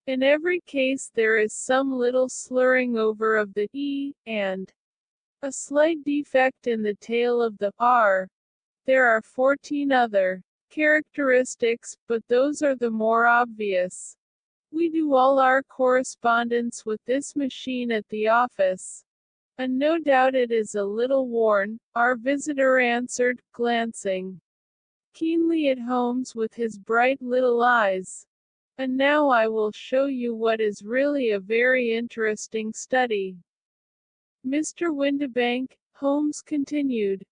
in every case there is some little slurring over of the E, and a slight defect in the tail of the R. There are 14 other characteristics, but those are the more obvious. We do all our correspondence with this machine at the office, and no doubt it is a little worn, our visitor answered, glancing keenly at Holmes with his bright little eyes. And now I will show you what is really a very interesting study. Mr. Windibank, Holmes continued,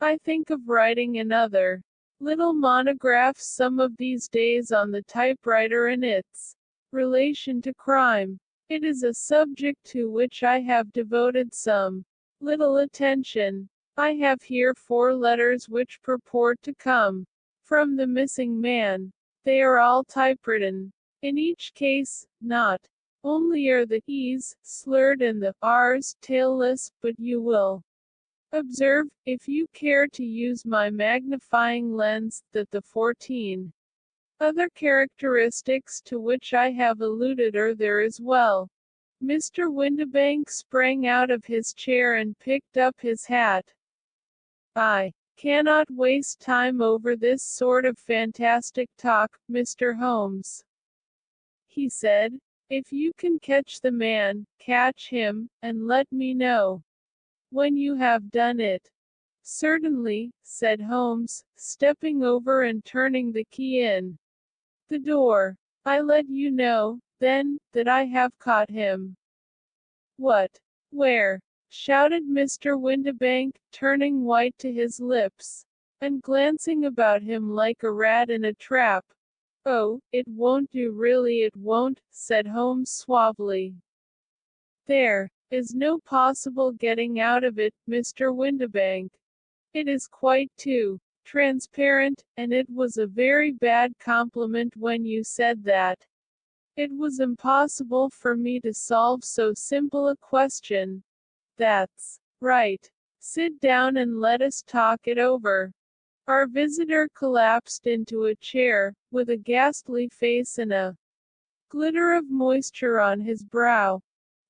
I think of writing another little monograph some of these days on the typewriter and its relation to crime. It is a subject to which I have devoted some little attention. I have here 4 letters which purport to come from the missing man. They are all typewritten. In each case, not only are the E's slurred and the R's tailless, but you will observe, if you care to use my magnifying lens, that the 14 other characteristics to which I have alluded are there as well. Mr. Windibank sprang out of his chair and picked up his hat. I cannot waste time over this sort of fantastic talk, Mr. Holmes, he said. If you can catch the man, catch him, and let me know when you have done it. Certainly, said Holmes, stepping over and turning the key in the door. I let you know, then, that I have caught him. What? Where? Shouted Mr. Windibank, turning white to his lips, and glancing about him like a rat in a trap. Oh, it won't do, really it won't, said Holmes suavely. There is no possible getting out of it, Mr. Windibank. It is quite too transparent, and it was a very bad compliment when you said that. It was impossible for me to solve so simple a question. That's right. Sit down and let us talk it over. Our visitor collapsed into a chair, with a ghastly face and a glitter of moisture on his brow.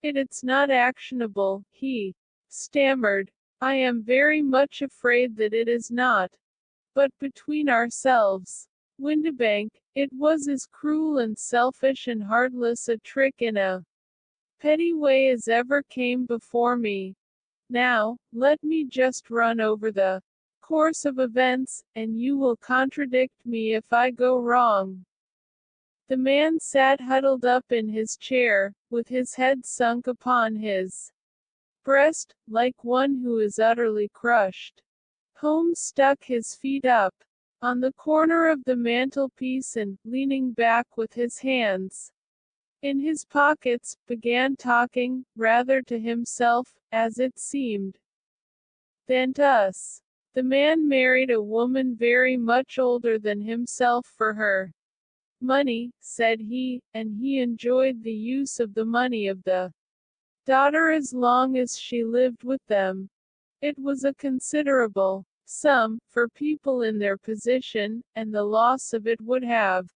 It's not actionable, he stammered. I am very much afraid that it is not. But between ourselves, Windibank, it was as cruel and selfish and heartless a trick in a petty way as ever came before me. Now, let me just run over the course of events, and you will contradict me if I go wrong. The man sat huddled up in his chair, with his head sunk upon his breast, like one who is utterly crushed. Holmes stuck his feet up on the corner of the mantelpiece and, leaning back with his hands in his pockets, began talking, rather to himself, as it seemed, than to us. The man married a woman very much older than himself for her money, said he, and he enjoyed the use of the money of the daughter as long as she lived with them. It was a considerable sum for people in their position, and the loss of it would have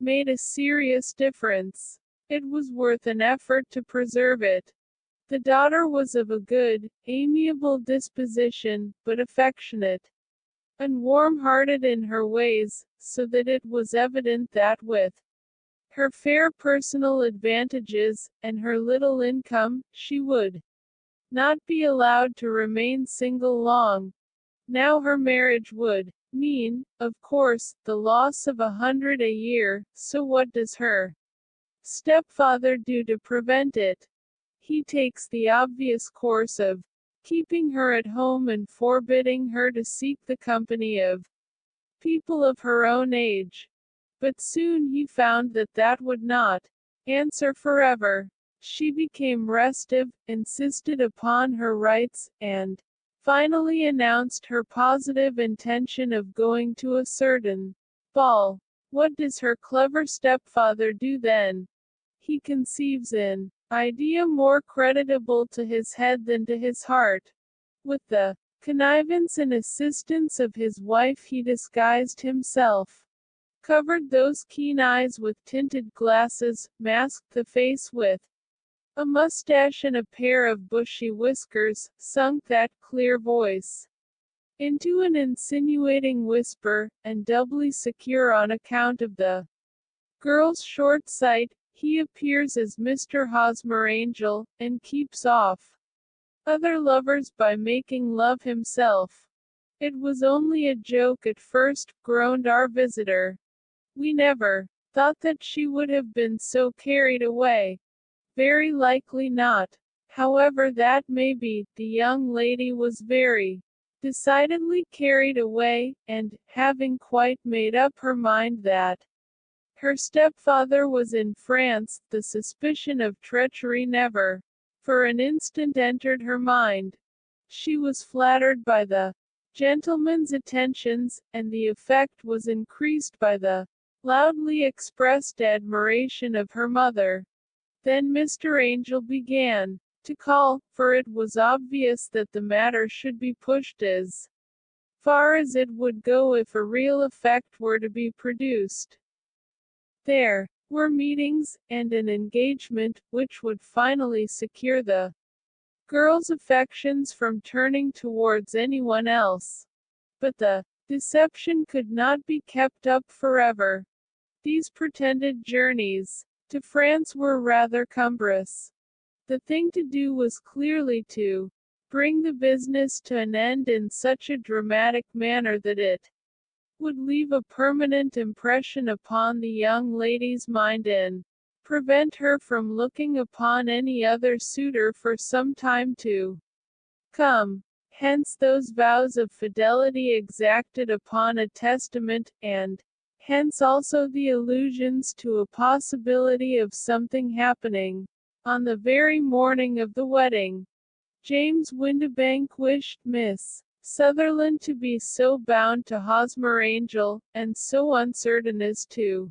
made a serious difference. It was worth an effort to preserve it. The daughter was of a good, amiable disposition, but affectionate and warm-hearted in her ways, so that it was evident that with her fair personal advantages, and her little income, she would not be allowed to remain single long. Now her marriage would mean, of course, the loss of 100 a year, so what does her stepfather do to prevent it? He takes the obvious course of keeping her at home and forbidding her to seek the company of people of her own age. But soon he found that that would not answer forever. She became restive, insisted upon her rights, and finally announced her positive intention of going to a certain ball. What does her clever stepfather do then? He conceives an idea more creditable to his head than to his heart. With the connivance and assistance of his wife he disguised himself, covered those keen eyes with tinted glasses, masked the face with a mustache and a pair of bushy whiskers, sunk that clear voice into an insinuating whisper, and doubly secure on account of the girl's short sight, he appears as Mr. Hosmer Angel, and keeps off other lovers by making love himself. It was only a joke at first, groaned our visitor. We never thought that she would have been so carried away. Very likely not. However that may be, the young lady was very decidedly carried away, and, having quite made up her mind that her stepfather was in France, the suspicion of treachery never for an instant entered her mind. She was flattered by the gentleman's attentions, and the effect was increased by the loudly expressed admiration of her mother. Then Mr. Angel began to call, for it was obvious that the matter should be pushed as far as it would go if a real effect were to be produced. There were meetings, and an engagement, which would finally secure the girl's affections from turning towards anyone else. But the deception could not be kept up forever. These pretended journeys to France were rather cumbrous. The thing to do was clearly to bring the business to an end in such a dramatic manner that it would leave a permanent impression upon the young lady's mind and prevent her from looking upon any other suitor for some time to come. Hence those vows of fidelity exacted upon a testament, and Hence also the allusions to a possibility of something happening on the very morning of the wedding. James Windibank wished Miss Sutherland to be so bound to Hosmer Angel, and so uncertain as to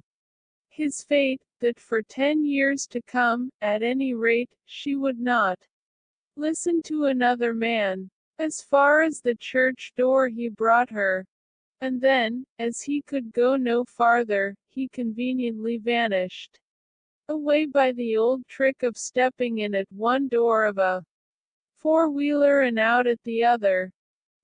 his fate, that for 10 years to come, at any rate, she would not listen to another man. As far as the church door he brought her, and then, as he could go no farther, he conveniently vanished away by the old trick of stepping in at one door of a four-wheeler and out at the other.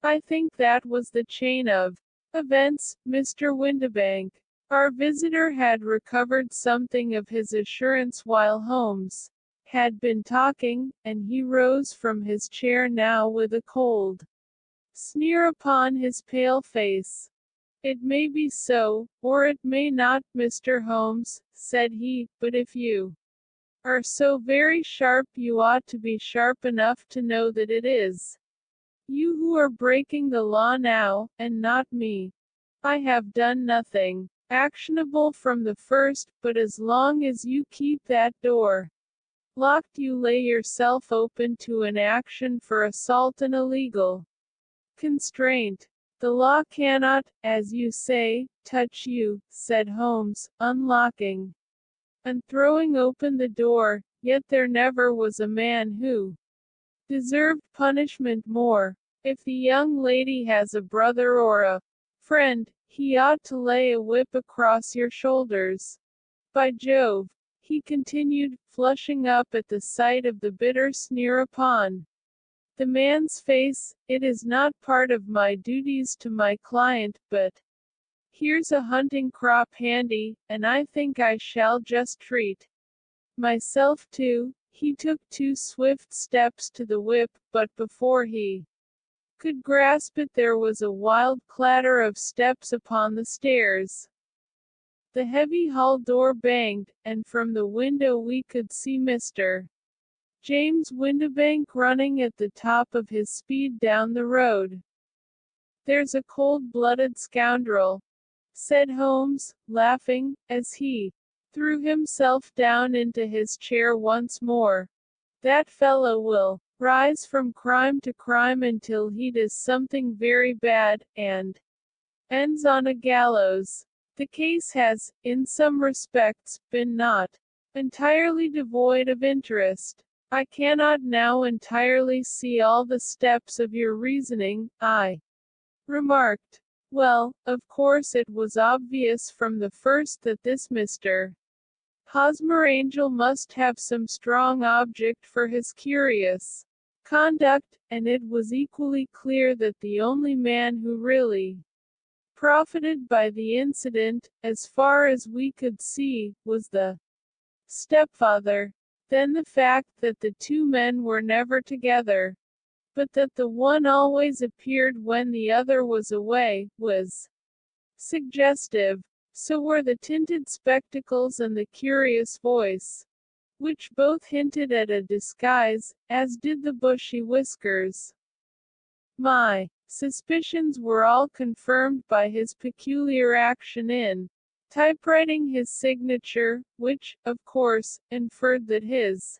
I think that was the chain of events, Mr. Windibank. Our visitor had recovered something of his assurance while Holmes had been talking, and he rose from his chair now with a cold sneer upon his pale face. "It may be so, or it may not, Mr. Holmes," said he, "but if you are so very sharp you ought to be sharp enough to know that it is you who are breaking the law now, and not me. I have done nothing actionable from the first, but as long as you keep that door locked you lay yourself open to an action for assault and illegal constraint. The law cannot, as you say, touch you," said Holmes, unlocking and throwing open the door, "yet there never was a man who deserved punishment more. If the young lady has a brother or a friend, he ought to lay a whip across your shoulders. By Jove," he continued, flushing up at the sight of the bitter sneer upon the man's face, "it is not part of my duties to my client, but here's a hunting crop handy, and I think I shall just treat myself to." He took 2 swift steps to the whip, but before he could grasp it there was a wild clatter of steps upon the stairs. The heavy hall door banged, and from the window we could see Mr. James Windibank running at the top of his speed down the road. "There's a cold-blooded scoundrel," said Holmes, laughing, as he threw himself down into his chair once more. "That fellow will rise from crime to crime until he does something very bad, and ends on a gallows. The case has, in some respects, been not entirely devoid of interest. I cannot now entirely see all the steps of your reasoning," I remarked. "Well, of course it was obvious from the first that this Mr. Hosmer Angel must have some strong object for his curious conduct, and it was equally clear that the only man who really profited by the incident, as far as we could see, was the stepfather. Then the fact that the 2 men were never together, but that the one always appeared when the other was away, was suggestive. So were the tinted spectacles and the curious voice, which both hinted at a disguise, as did the bushy whiskers. My suspicions were all confirmed by his peculiar action in typewriting his signature, which, of course, inferred that his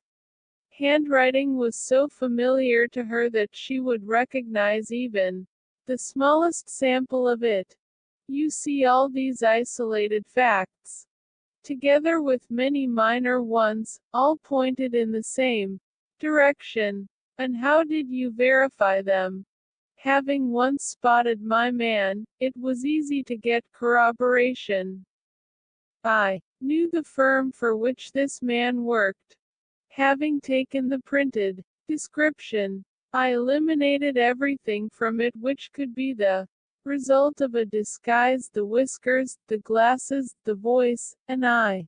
handwriting was so familiar to her that she would recognize even the smallest sample of it. You see, all these isolated facts, together with many minor ones, all pointed in the same direction. And how did you verify them? Having once spotted my man, it was easy to get corroboration. I knew the firm for which this man worked. Having taken the printed description, I eliminated everything from it which could be the result of a disguise, the whiskers, the glasses, the voice, and I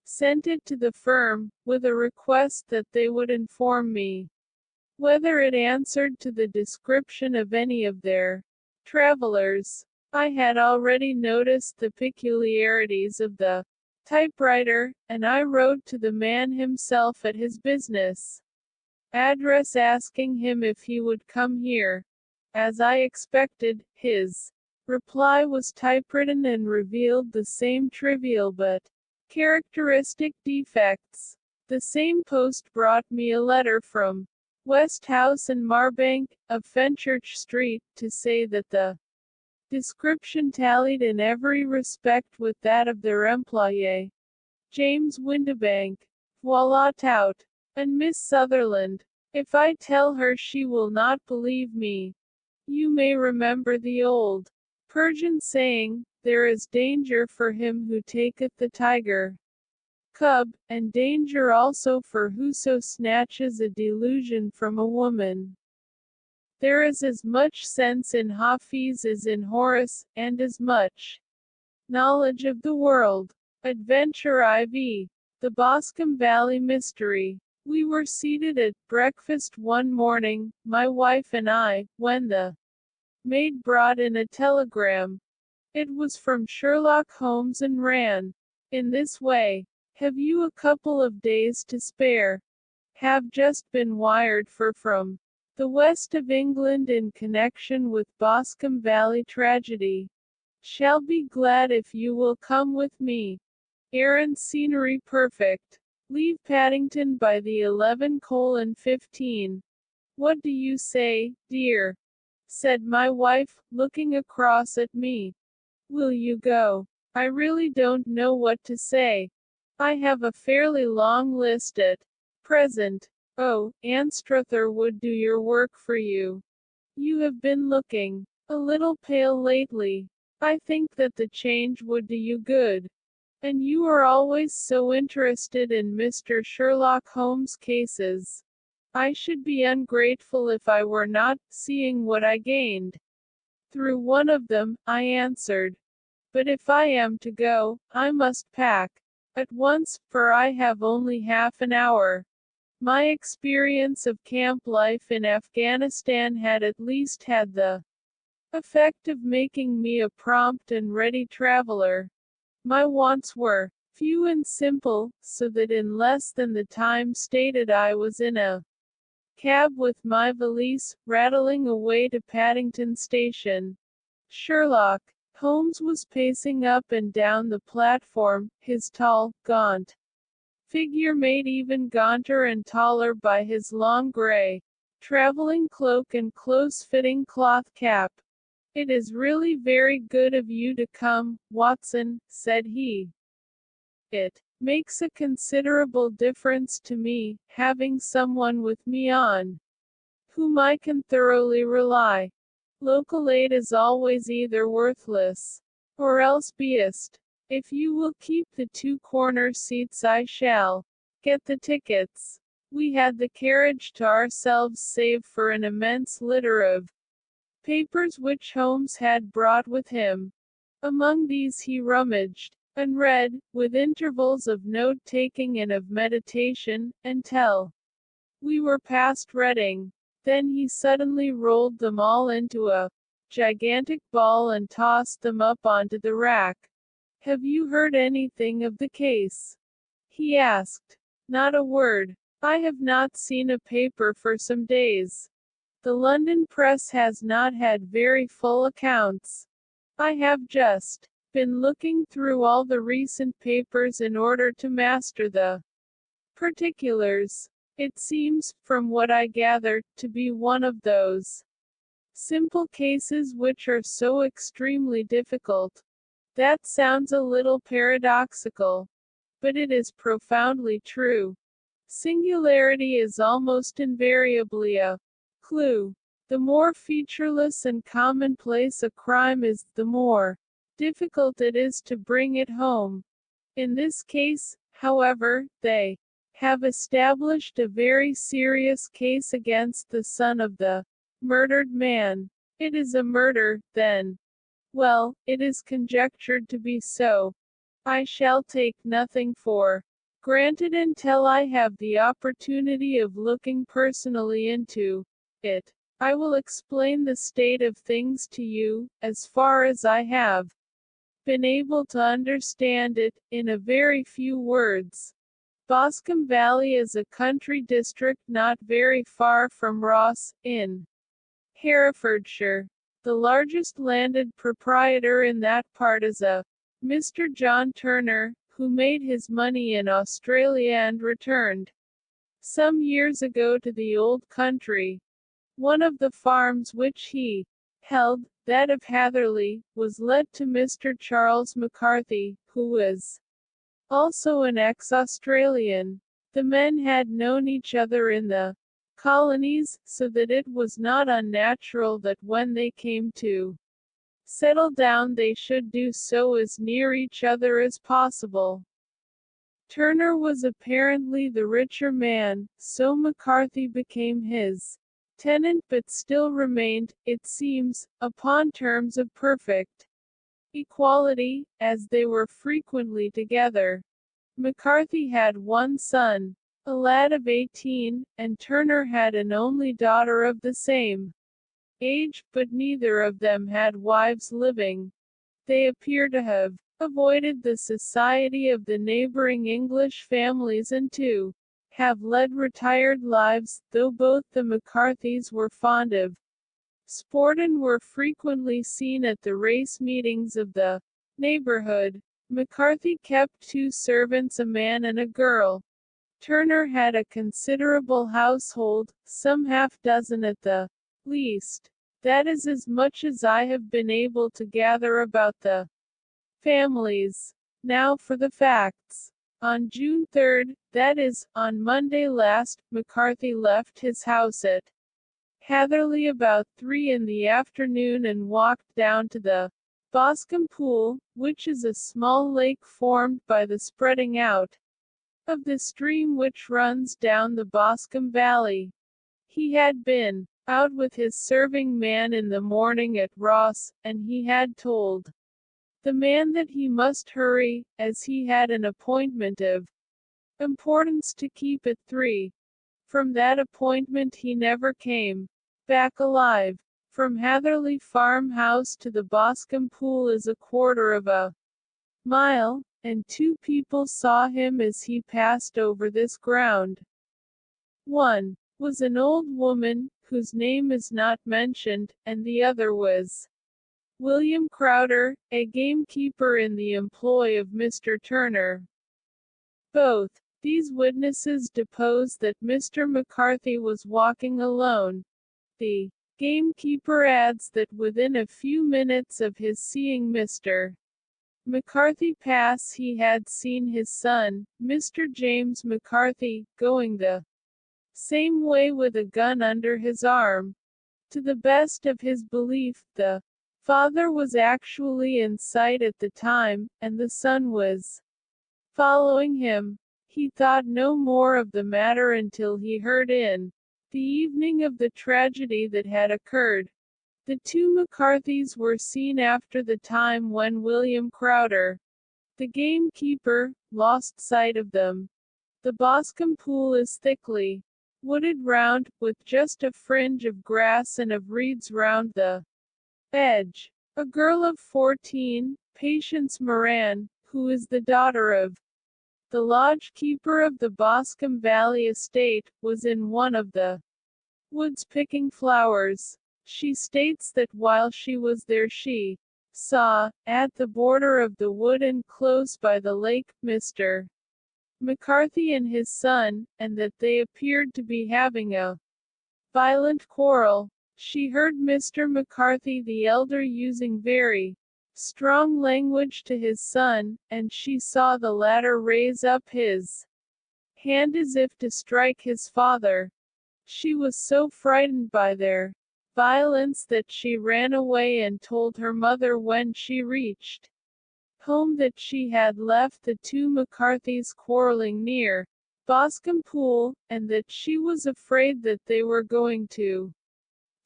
sent it to the firm, with a request that they would inform me whether it answered to the description of any of their travelers. I had already noticed the peculiarities of the typewriter, and I wrote to the man himself at his business address asking him if he would come here. As I expected, his reply was typewritten and revealed the same trivial but characteristic defects. The same post brought me a letter from West House in Marbank, of Fenchurch Street, to say that the description tallied in every respect with that of their employé, James Windibank. Voila tout. And Miss Sutherland. If I tell her she will not believe me. You may remember the old Persian saying, there is danger for him who taketh the tiger cub, and danger also for whoso snatches a delusion from a woman. There is as much sense in Hafiz as in Horace, and as much knowledge of the world. Adventure IV. The Boscombe Valley Mystery. We were seated at breakfast one morning, my wife and I, when the maid brought in a telegram. It was from Sherlock Holmes and ran in this way. Have you a couple of days to spare? Have just been wired for from the west of England in connection with Boscombe Valley tragedy. Shall be glad if you will come with me. Errand scenery perfect. Leave Paddington by the 11:15. What do you say, dear? Said my wife, looking across at me. Will you go? I really don't know what to say. I have a fairly long list at present. Oh, Anstruther would do your work for you. You have been looking a little pale lately. I think that the change would do you good. And you are always so interested in Mr. Sherlock Holmes cases. I should be ungrateful if I were not seeing what I gained through one of them, I answered. But if I am to go, I must pack at once, for I have only half an hour. My experience of camp life in Afghanistan had at least had the effect of making me a prompt and ready traveler. My wants were few and simple, so that in less than the time stated I was in a cab with my valise, rattling away to Paddington Station. Sherlock Holmes was pacing up and down the platform, his tall, gaunt figure made even gaunter and taller by his long gray traveling cloak and close-fitting cloth cap. It is really very good of you to come, Watson, said he. It makes a considerable difference to me, having someone with me on whom I can thoroughly rely. Local aid is always either worthless or else biased. If you will keep the two corner seats I shall get the tickets. We had the carriage to ourselves save for an immense litter of papers which Holmes had brought with him. Among these he rummaged and read, with intervals of note-taking and of meditation, until we were past Reading. Then he suddenly rolled them all into a gigantic ball and tossed them up onto the rack. Have you heard anything of the case? He asked. Not a word. I have not seen a paper for some days. The London press has not had very full accounts. I have just been looking through all the recent papers in order to master the particulars. It seems, from what I gather, to be one of those simple cases which are so extremely difficult. That sounds a little paradoxical, but it is profoundly true. Singularity is almost invariably a clue. The more featureless and commonplace a crime is, the more difficult it is to bring it home. In this case, however, they have established a very serious case against the son of the murdered man. It is a murder, then. Well, it is conjectured to be so. I shall take nothing for granted until I have the opportunity of looking personally into it. I will explain the state of things to you, as far as I have been able to understand it, in a very few words. Boscombe Valley is a country district not very far from Ross, in Herefordshire. the largest landed proprietor in that part is a Mr. John Turner, who made his money in Australia and returned some years ago to the old country. One of the farms which he held, that of Hatherley, was let to Mr. Charles McCarthy, who was also an ex-Australian. The men had known each other in the colonies, so that it was not unnatural that when they came to settle down they should do so as near each other as possible. Turner was apparently the richer man, so McCarthy became his tenant, but still remained, it seems, upon terms of perfect equality, as they were frequently together. McCarthy had one son, a lad of 18, and Turner had an only daughter of the same age, but neither of them had wives living. They appear to have avoided the society of the neighboring English families and to have led retired lives, though both the McCarthys were fond of sport and were frequently seen at the race meetings of the neighborhood. McCarthy kept 2 servants, a man and a girl. Turner had a considerable household, some half-dozen at the least. That is as much as I have been able to gather about the families. Now for the facts. On June 3, that is, on Monday last, McCarthy left his house at Hatherley about 3 in the afternoon and walked down to the Boscombe Pool, which is a small lake formed by the spreading out of the stream which runs down the Boscombe Valley. He had been out with his serving man in the morning at Ross, and he had told the man that he must hurry, as he had an appointment of importance to keep at 3. From that appointment he never came back alive. From Hatherley farmhouse to the Boscombe Pool is a quarter of a mile, and 2 people saw him as he passed over this ground. One was an old woman, whose name is not mentioned, and the other was William Crowder, a gamekeeper in the employ of Mr. Turner. Both these witnesses depose that Mr. McCarthy was walking alone. The gamekeeper adds that within a few minutes of his seeing Mr. McCarthy pass he had seen his son, Mr. James McCarthy, going the same way with a gun under his arm. To the best of his belief, the father was actually in sight at the time, and the son was following him. He thought no more of the matter until he heard in the evening of the tragedy that had occurred. The 2 McCarthys were seen after the time when William Crowder, the gamekeeper, lost sight of them. The Boscombe Pool is thickly wooded round, with just a fringe of grass and of reeds round the edge. A girl of 14, Patience Moran, who is the daughter of the lodge keeper of the Boscombe Valley estate, was in one of the woods picking flowers. She states that while she was there she saw, at the border of the wood and close by the lake, Mr. McCarthy and his son, and that they appeared to be having a violent quarrel. She heard Mr. McCarthy the elder using very strong language to his son, and she saw the latter raise up his hand as if to strike his father. She was so frightened by their violence that she ran away and told her mother when she reached home that she had left the 2 McCarthys quarreling near Boscombe Pool, and that she was afraid that they were going to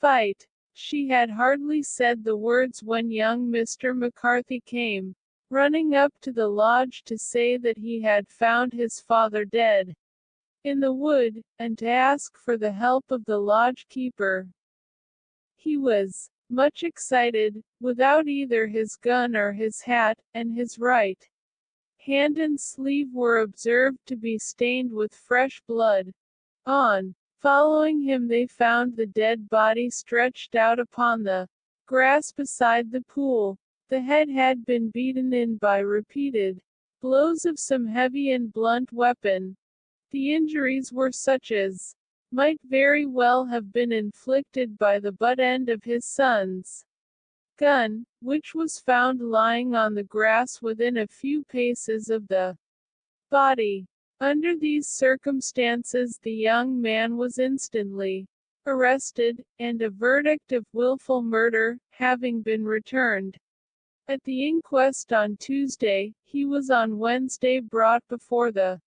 fight. She had hardly said the words when young Mr. McCarthy came running up to the lodge to say that he had found his father dead in the wood, and to ask for the help of the lodge keeper. He was much excited, without either his gun or his hat, and his right hand and sleeve were observed to be stained with fresh blood. On following him they found the dead body stretched out upon the grass beside the pool. The head had been beaten in by repeated blows of some heavy and blunt weapon. The injuries were such as might very well have been inflicted by the butt end of his son's gun, which was found lying on the grass within a few paces of the body. Under these circumstances, the young man was instantly arrested, and a verdict of willful murder having been returned at the inquest on Tuesday, he was on Wednesday brought before the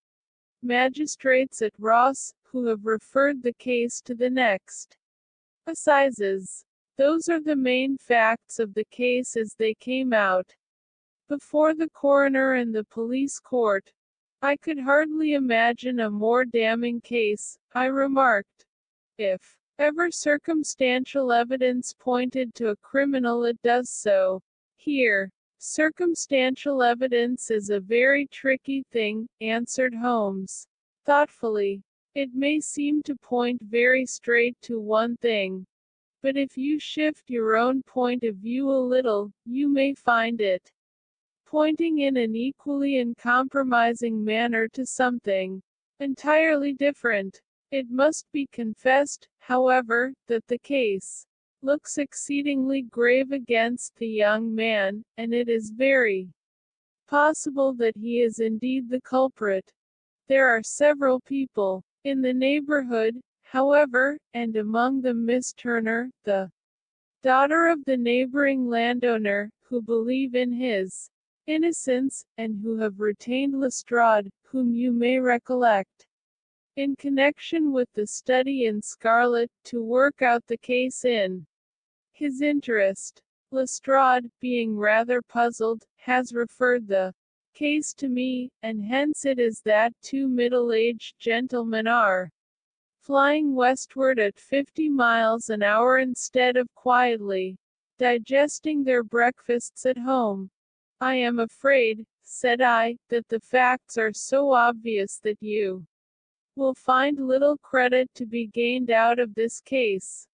magistrates at Ross, who have referred the case to the next assizes. Those are the main facts of the case as they came out before the coroner and the police court. I could hardly imagine a more damning case, I remarked. If ever circumstantial evidence pointed to a criminal, it does so here. Circumstantial evidence is a very tricky thing, answered Holmes thoughtfully. It may seem to point very straight to one thing, but if you shift your own point of view a little, you may find it pointing in an equally uncompromising manner to something entirely different. It must be confessed, however, that the case looks exceedingly grave against the young man, and it is very possible that he is indeed the culprit. There are several people in the neighborhood, however, and among them Miss Turner, the daughter of the neighboring landowner, who believe in his innocence, and who have retained Lestrade, whom you may recollect, in connection with the study in scarlet, to work out the case in his interest. Lestrade, being rather puzzled, has referred the case to me, and hence it is that two middle-aged gentlemen are flying westward at 50 miles an hour instead of quietly digesting their breakfasts at home. I am afraid, said I, that the facts are so obvious that you will find little credit to be gained out of this case.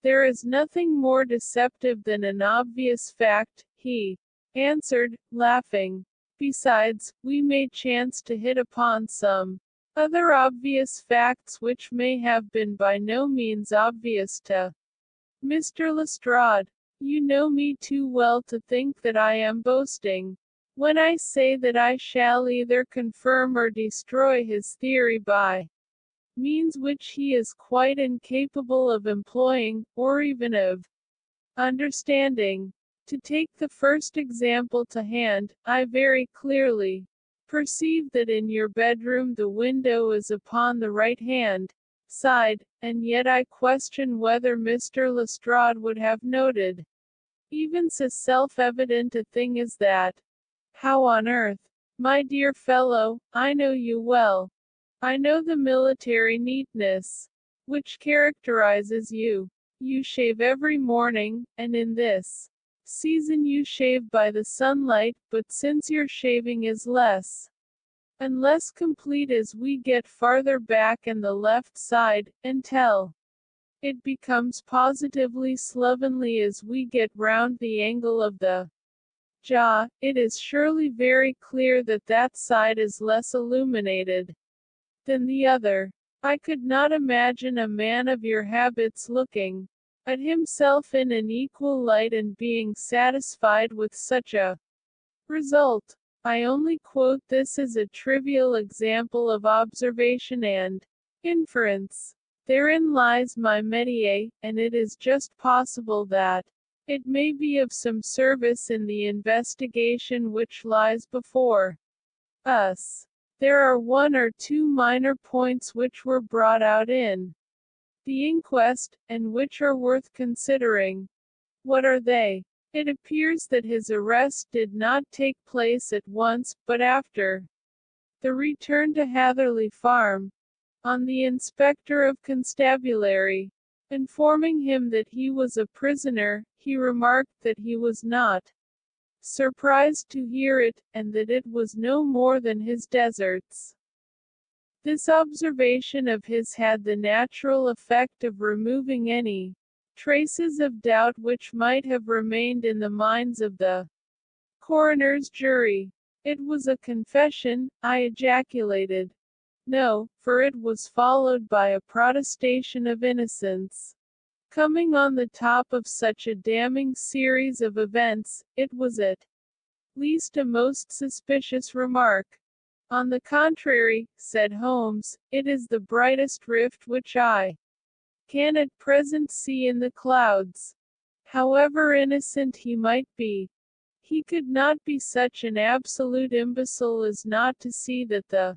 There is nothing more deceptive than an obvious fact, he answered, laughing. Besides, we may chance to hit upon some other obvious facts which may have been by no means obvious to Mr. Lestrade. You know me too well to think that I am boasting when I say that I shall either confirm or destroy his theory by means which he is quite incapable of employing, or even of understanding. To take the first example to hand, I very clearly perceive that in your bedroom the window is upon the right-hand side, and yet I question whether Mr. Lestrade would have noted even so self-evident a thing as that. How on earth? My dear fellow, I know you well. I know the military neatness which characterizes you. You shave every morning, and in this season you shave by the sunlight, but since your shaving is less and less complete as we get farther back in the left side, until it becomes positively slovenly as we get round the angle of the jaw, it is surely very clear that that side is less illuminated than the other. I could not imagine a man of your habits looking at himself in an equal light and being satisfied with such a result. I only quote this as a trivial example of observation and inference. Therein lies my métier, and it is just possible that it may be of some service in the investigation which lies before us. There are one or two minor points which were brought out in the inquest, and which are worth considering. What are they? It appears that his arrest did not take place at once, but after the return to Hatherley Farm. On the inspector of constabulary informing him that he was a prisoner, he remarked that he was not surprised to hear it, and that it was no more than his deserts. This observation of his had the natural effect of removing any traces of doubt which might have remained in the minds of the coroner's jury. It was a confession, I ejaculated. No, for it was followed by a protestation of innocence. Coming on the top of such a damning series of events, it was at least a most suspicious remark. On the contrary, said Holmes, it is the brightest rift which I can at present see in the clouds. However innocent he might be, he could not be such an absolute imbecile as not to see that the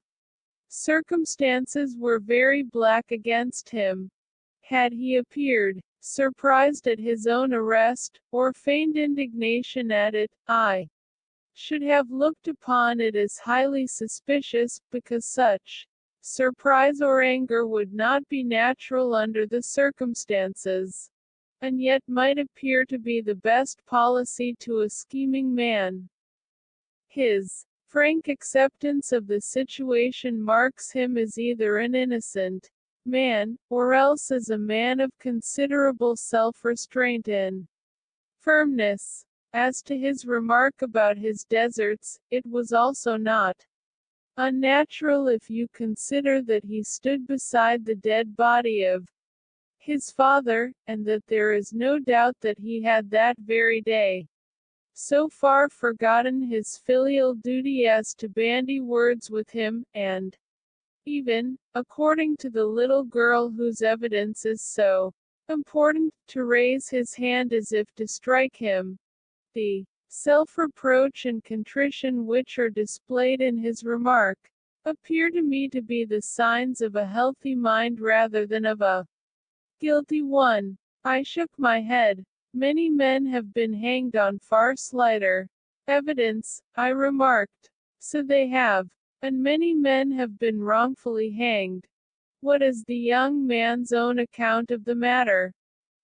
circumstances were very black against him. Had he appeared surprised at his own arrest, or feigned indignation at it, I should have looked upon it as highly suspicious, because such surprise or anger would not be natural under the circumstances, and yet might appear to be the best policy to a scheming man. His frank acceptance of the situation marks him as either an innocent man, or else as a man of considerable self-restraint and firmness. As to his remark about his deserts, it was also not unnatural if you consider that he stood beside the dead body of his father, and that there is no doubt that he had that very day so far forgotten his filial duty as to bandy words with him, and even, according to the little girl whose evidence is so important, to raise his hand as if to strike him. The self-reproach and contrition which are displayed in his remark appear to me to be the signs of a healthy mind rather than of a guilty one. I shook my head. Many men have been hanged on far slighter evidence, I remarked. So they have. And many men have been wrongfully hanged. What is the young man's own account of the matter?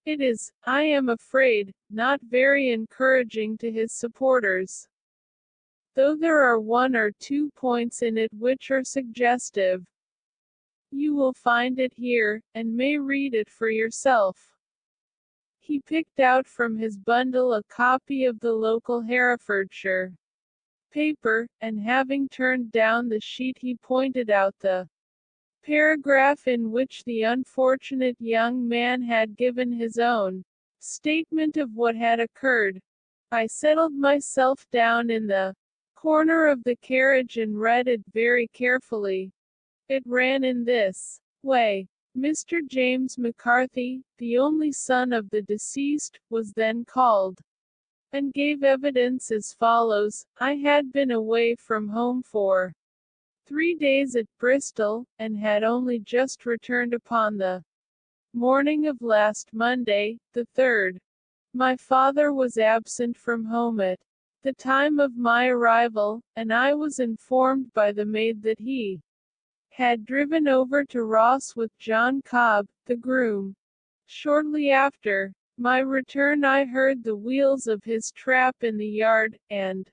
It is, I am afraid, not very encouraging to his supporters. Though there are one or two points in it which are suggestive. You will find it here, and may read it for yourself. He picked out from his bundle a copy of the local Herefordshire paper, and having turned down the sheet he pointed out the paragraph in which the unfortunate young man had given his own statement of what had occurred. I settled myself down in the corner of the carriage and read it very carefully. It ran in this way. Mr. James McCarthy, the only son of the deceased, was then called, and gave evidence as follows. I had been away from home for 3 days at Bristol, and had only just returned upon the morning of last Monday, the 3rd. My father was absent from home at the time of my arrival, and I was informed by the maid that he had driven over to Ross with John Cobb, the groom. Shortly after my return I heard the wheels of his trap in the yard, and,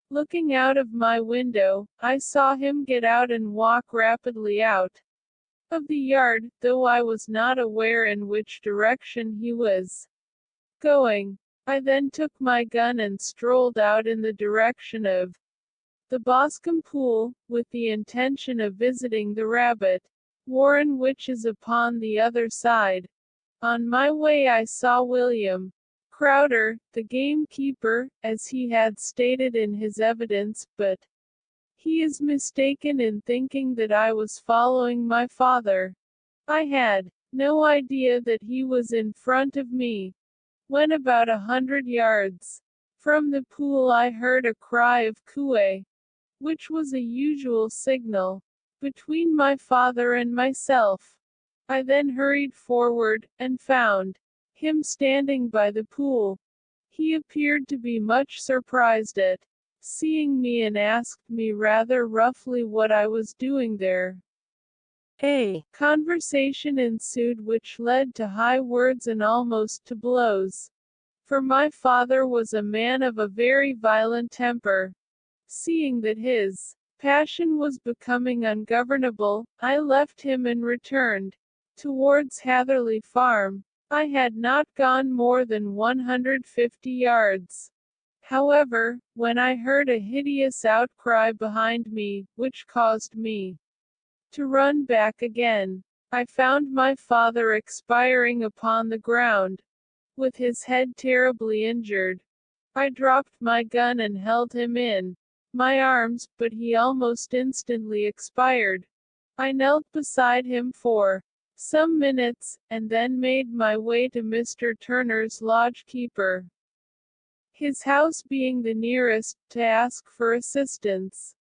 looking out of my window, I saw him get out and walk rapidly out of the yard, though I was not aware in which direction he was going. I then took my gun and strolled out in the direction of the Boscombe Pool, with the intention of visiting the rabbit warren which is upon the other side. On my way I saw William Crowder, the gamekeeper, as he had stated in his evidence, but he is mistaken in thinking that I was following my father. I had no idea that he was in front of me. When about 100 yards from the pool I heard a cry of cooey, which was a usual signal between my father and myself. I then hurried forward, and found him standing by the pool. He appeared to be much surprised at seeing me and asked me rather roughly what I was doing there. A conversation ensued which led to high words and almost to blows. For my father was a man of a very violent temper. Seeing that his passion was becoming ungovernable, I left him and returned towards Hatherley Farm. I had not gone more than 150 yards. However, when I heard a hideous outcry behind me, which caused me to run back again, I found my father expiring upon the ground, with his head terribly injured. I dropped my gun and held him in my arms, but he almost instantly expired. I knelt beside him for some minutes, and then made my way to Mr. Turner's lodge-keeper, his house being the nearest, to ask for assistance.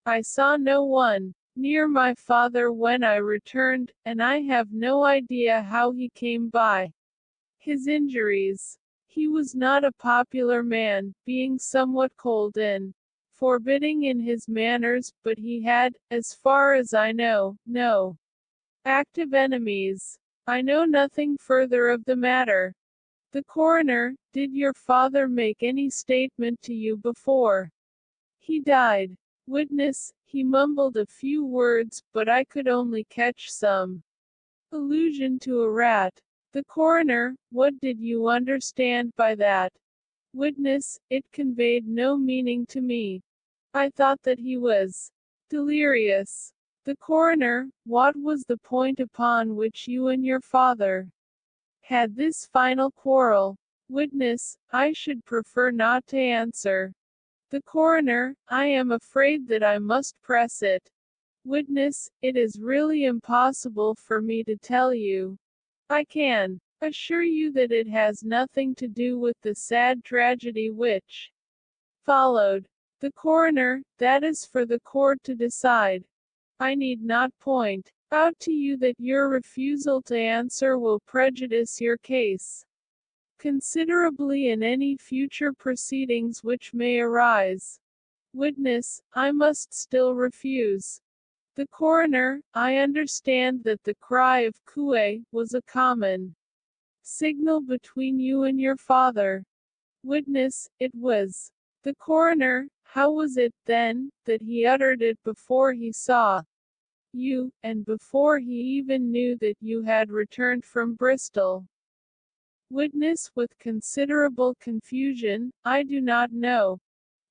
I saw no one near my father when I returned, and I have no idea how he came by his injuries. He was not a popular man, being somewhat cold and forbidding in his manners, but he had, as far as I know, no active enemies. I know nothing further of the matter. The coroner, did your father make any statement to you before he died? Witness, he mumbled a few words, but I could only catch some allusion to a rat. The coroner, what did you understand by that? Witness, it conveyed no meaning to me. I thought that he was delirious. The coroner, what was the point upon which you and your father had this final quarrel? Witness, I should prefer not to answer. The coroner, I am afraid that I must press it. Witness, it is really impossible for me to tell you. I can assure you that it has nothing to do with the sad tragedy which followed. The coroner, that is for the court to decide. I need not point out to you that your refusal to answer will prejudice your case considerably in any future proceedings which may arise. Witness, I must still refuse. The coroner, I understand that the cry of "Cooey" was a common signal between you and your father. Witness, it was. The coroner, how was it, then, that he uttered it before he saw you, and before he even knew that you had returned from Bristol? Witness, with considerable confusion, I do not know.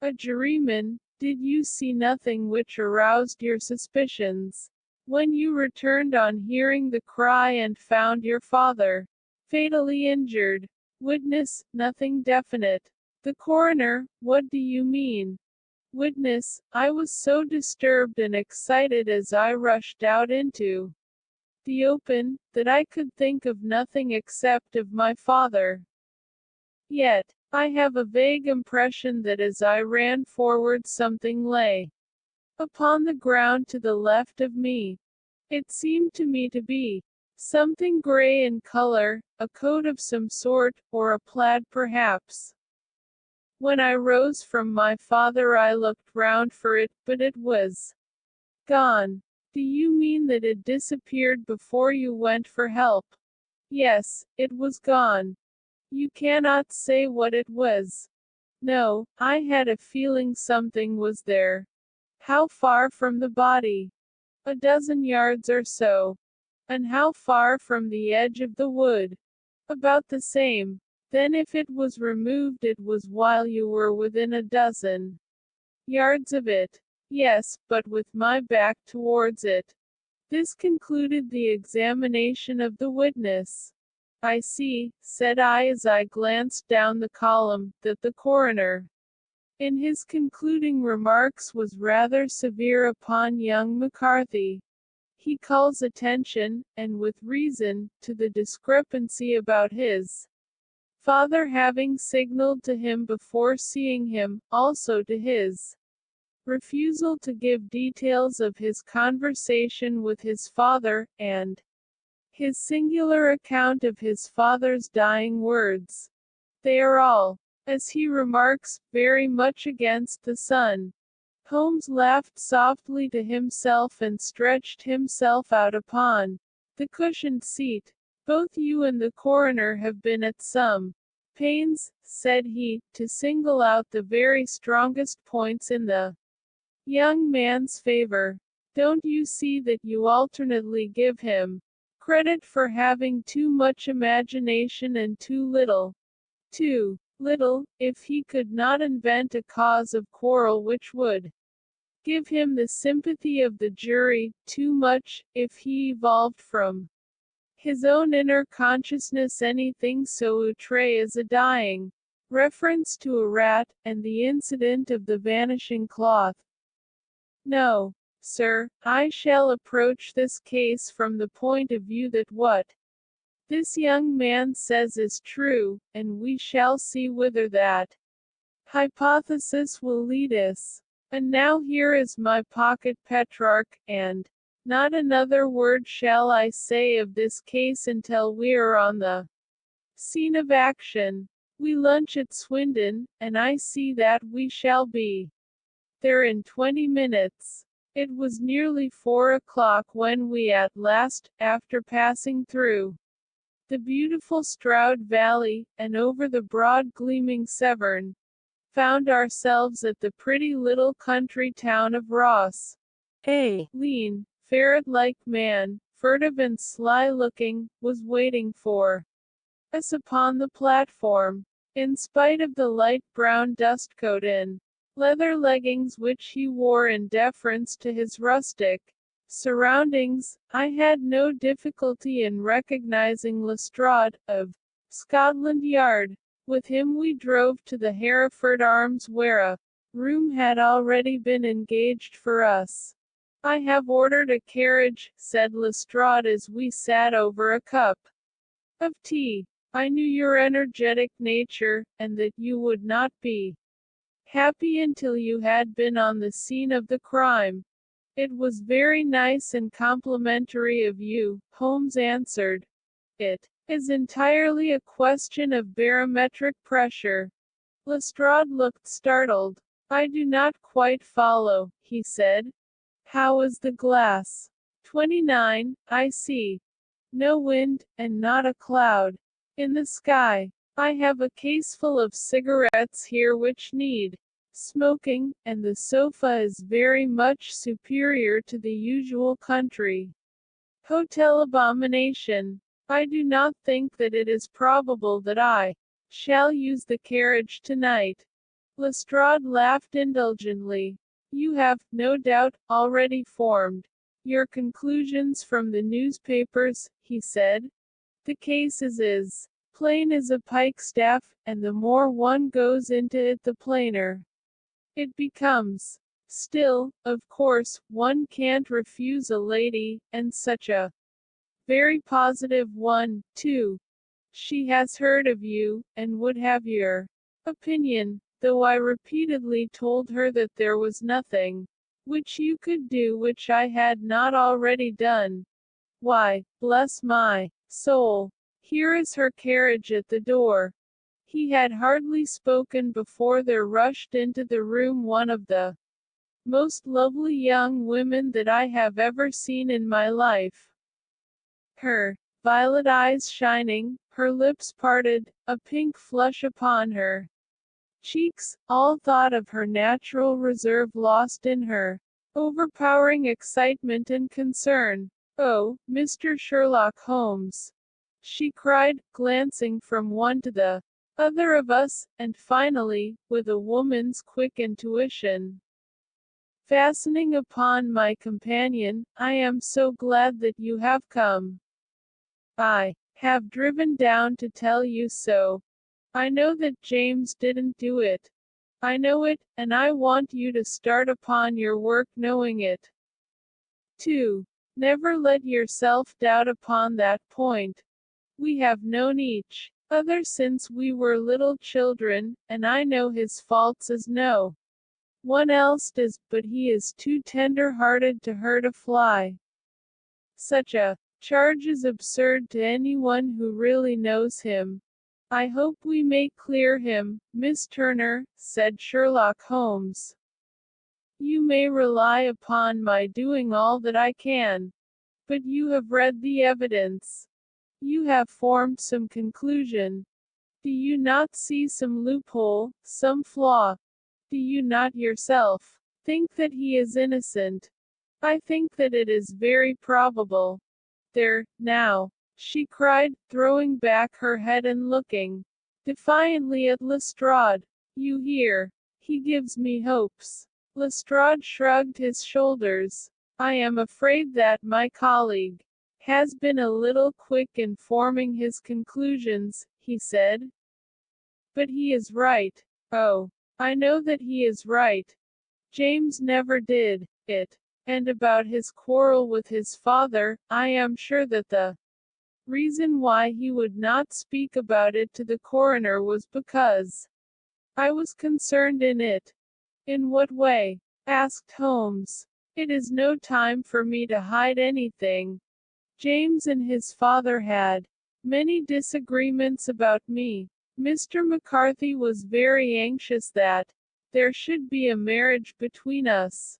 A juryman, did you see nothing which aroused your suspicions when you returned on hearing the cry and found your father fatally injured? Witness, nothing definite. The coroner, what do you mean? Witness, I was so disturbed and excited as I rushed out into the open, that I could think of nothing except of my father. Yet, I have a vague impression that as I ran forward something lay upon the ground to the left of me. It seemed to me to be something gray in color, a coat of some sort, or a plaid perhaps. When I rose from my father I looked round for it, but it was gone. Do you mean that it disappeared before you went for help? Yes, it was gone. You cannot say what it was? No, I had a feeling something was there. How far from the body? A dozen yards or so. And how far from the edge of the wood? About the same. Then if it was removed it was while you were within a dozen yards of it. Yes, but with my back towards it. This concluded the examination of the witness. I see, said I as I glanced down the column, that the coroner, in his concluding remarks, was rather severe upon young McCarthy. He calls attention, and with reason, to the discrepancy about his father having signaled to him before seeing him, also to his refusal to give details of his conversation with his father, and his singular account of his father's dying words. They are all, as he remarks, very much against the son. Holmes laughed softly to himself and stretched himself out upon the cushioned seat. Both you and the coroner have been at some pains, said he, to single out the very strongest points in the young man's favor. Don't you see that you alternately give him credit for having too much imagination and too little, if he could not invent a cause of quarrel which would give him the sympathy of the jury; too much, if he evolved from his own inner consciousness anything so outre as a dying reference to a rat, and the incident of the vanishing cloth. No, sir, I shall approach this case from the point of view that what this young man says is true, and we shall see whither that hypothesis will lead us. And now here is my pocket Petrarch, and not another word shall I say of this case until we are on the scene of action. We lunch at Swindon, and I see that we shall be there in 20 minutes. It was nearly 4 o'clock when we at last, after passing through the beautiful Stroud Valley, and over the broad gleaming Severn, found ourselves at the pretty little country town of Ross. A lean, ferret-like man, furtive and sly-looking, was waiting for us upon the platform. In spite of the light brown dustcoat and leather leggings which he wore in deference to his rustic surroundings, I had no difficulty in recognizing Lestrade, of Scotland Yard. With him we drove to the Hereford Arms where a room had already been engaged for us. I have ordered a carriage, said Lestrade as we sat over a cup of tea. I knew your energetic nature, and that you would not be happy until you had been on the scene of the crime. It was very nice and complimentary of you, Holmes answered. It is entirely a question of barometric pressure. Lestrade looked startled. I do not quite follow, he said. How is the glass? 29, I see. No wind, and not a cloud in the sky. I have a caseful of cigarettes here which need smoking, and the sofa is very much superior to the usual country hotel abomination. I do not think that it is probable that I shall use the carriage tonight. Lestrade laughed indulgently. You have, no doubt, already formed your conclusions from the newspapers, he said. The case is as plain as a pikestaff, and the more one goes into it the plainer it becomes. Still, of course, one can't refuse a lady, and such a very positive one, too. She has heard of you, and would have your opinion, though I repeatedly told her that there was nothing which you could do which I had not already done. Why, bless my soul, here is her carriage at the door. He had hardly spoken before there rushed into the room one of the most lovely young women that I have ever seen in my life. Her violet eyes shining, her lips parted, a pink flush upon her cheeks, all thought of her natural reserve lost in her overpowering excitement and concern. Oh, Mr. Sherlock Holmes, she cried, glancing from one to the other of us, and finally, with a woman's quick intuition, fastening upon my companion, I am so glad that you have come. I have driven down to tell you so. I know that James didn't do it. I know it, and I want you to start upon your work knowing it. 2. Never let yourself doubt upon that point. We have known each other since we were little children, and I know his faults as no one else does, but he is too tender-hearted to hurt a fly. Such a charge is absurd to anyone who really knows him. I hope we may clear him, Miss Turner, said Sherlock Holmes. You may rely upon my doing all that I can. But you have read the evidence. You have formed some conclusion. Do you not see some loophole, some flaw? Do you not yourself think that he is innocent? I think that it is very probable There, now, she cried, throwing back her head and looking defiantly at Lestrade. You hear? He gives me hopes. Lestrade shrugged his shoulders. I am afraid that my colleague has been a little quick in forming his conclusions, he said. But he is right. Oh, I know that he is right. James never did it. And about his quarrel with his father, I am sure that the reason why he would not speak about it to the coroner was because I was concerned in it. In what way? Asked Holmes. It is no time for me to hide anything. James and his father had many disagreements about me. Mr. McCarthy was very anxious that there should be a marriage between us.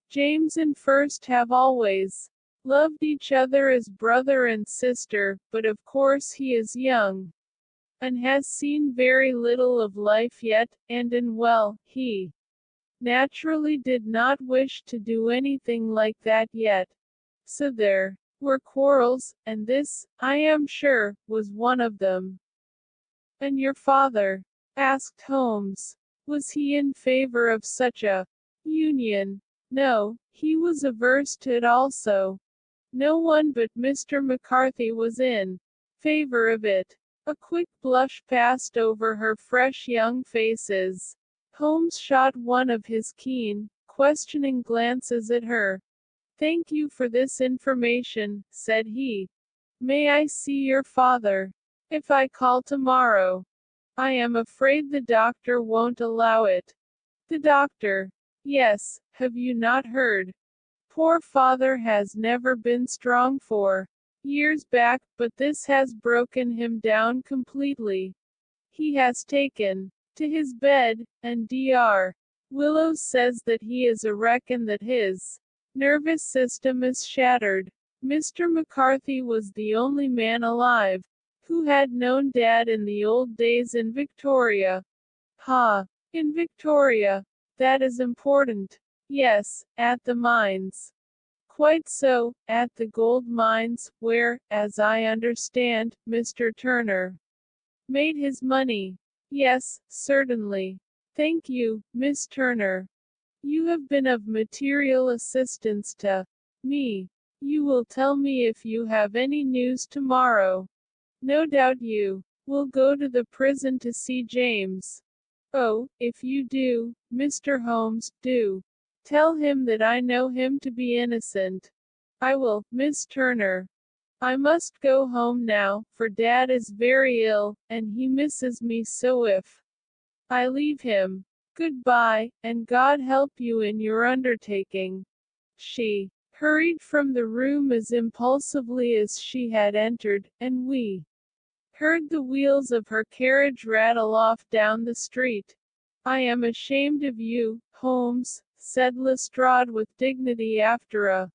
James and First have always loved each other as brother and sister, but of course he is young and has seen very little of life yet, and he naturally did not wish to do anything like that yet. So there were quarrels, and this, I am sure, was one of them. And your father? Asked Holmes. Was he in favor of such a union? No, he was averse to it also. No one but Mr. McCarthy was in favor of it. A quick blush passed over her fresh young faces. Holmes shot one of his keen, questioning glances at her. Thank you for this information, said he. May I see your father? If I call tomorrow. I am afraid the doctor won't allow it. The doctor? Yes, have you not heard? Poor father has never been strong for years back, but this has broken him down completely. He has taken to his bed, and Dr. Willows says that he is a wreck and that his nervous system is shattered. Mr. McCarthy was the only man alive who had known Dad in the old days in Victoria. Ha! In Victoria. That is important. Yes, at the mines. Quite so, at the gold mines, where, as I understand, Mr. Turner made his money. Yes, certainly. Thank you, Miss Turner. You have been of material assistance to me. You will tell me if you have any news tomorrow. No doubt you will go to the prison to see James. Oh, if you do, Mr. Holmes, do tell him that I know him to be innocent. I will, Miss Turner. I must go home now, for Dad is very ill, and he misses me so if I leave him. Goodbye, and God help you in your undertaking. She hurried from the room as impulsively as she had entered, and we heard the wheels of her carriage rattle off down the street. I am ashamed of you, Holmes, said Lestrade with dignity after a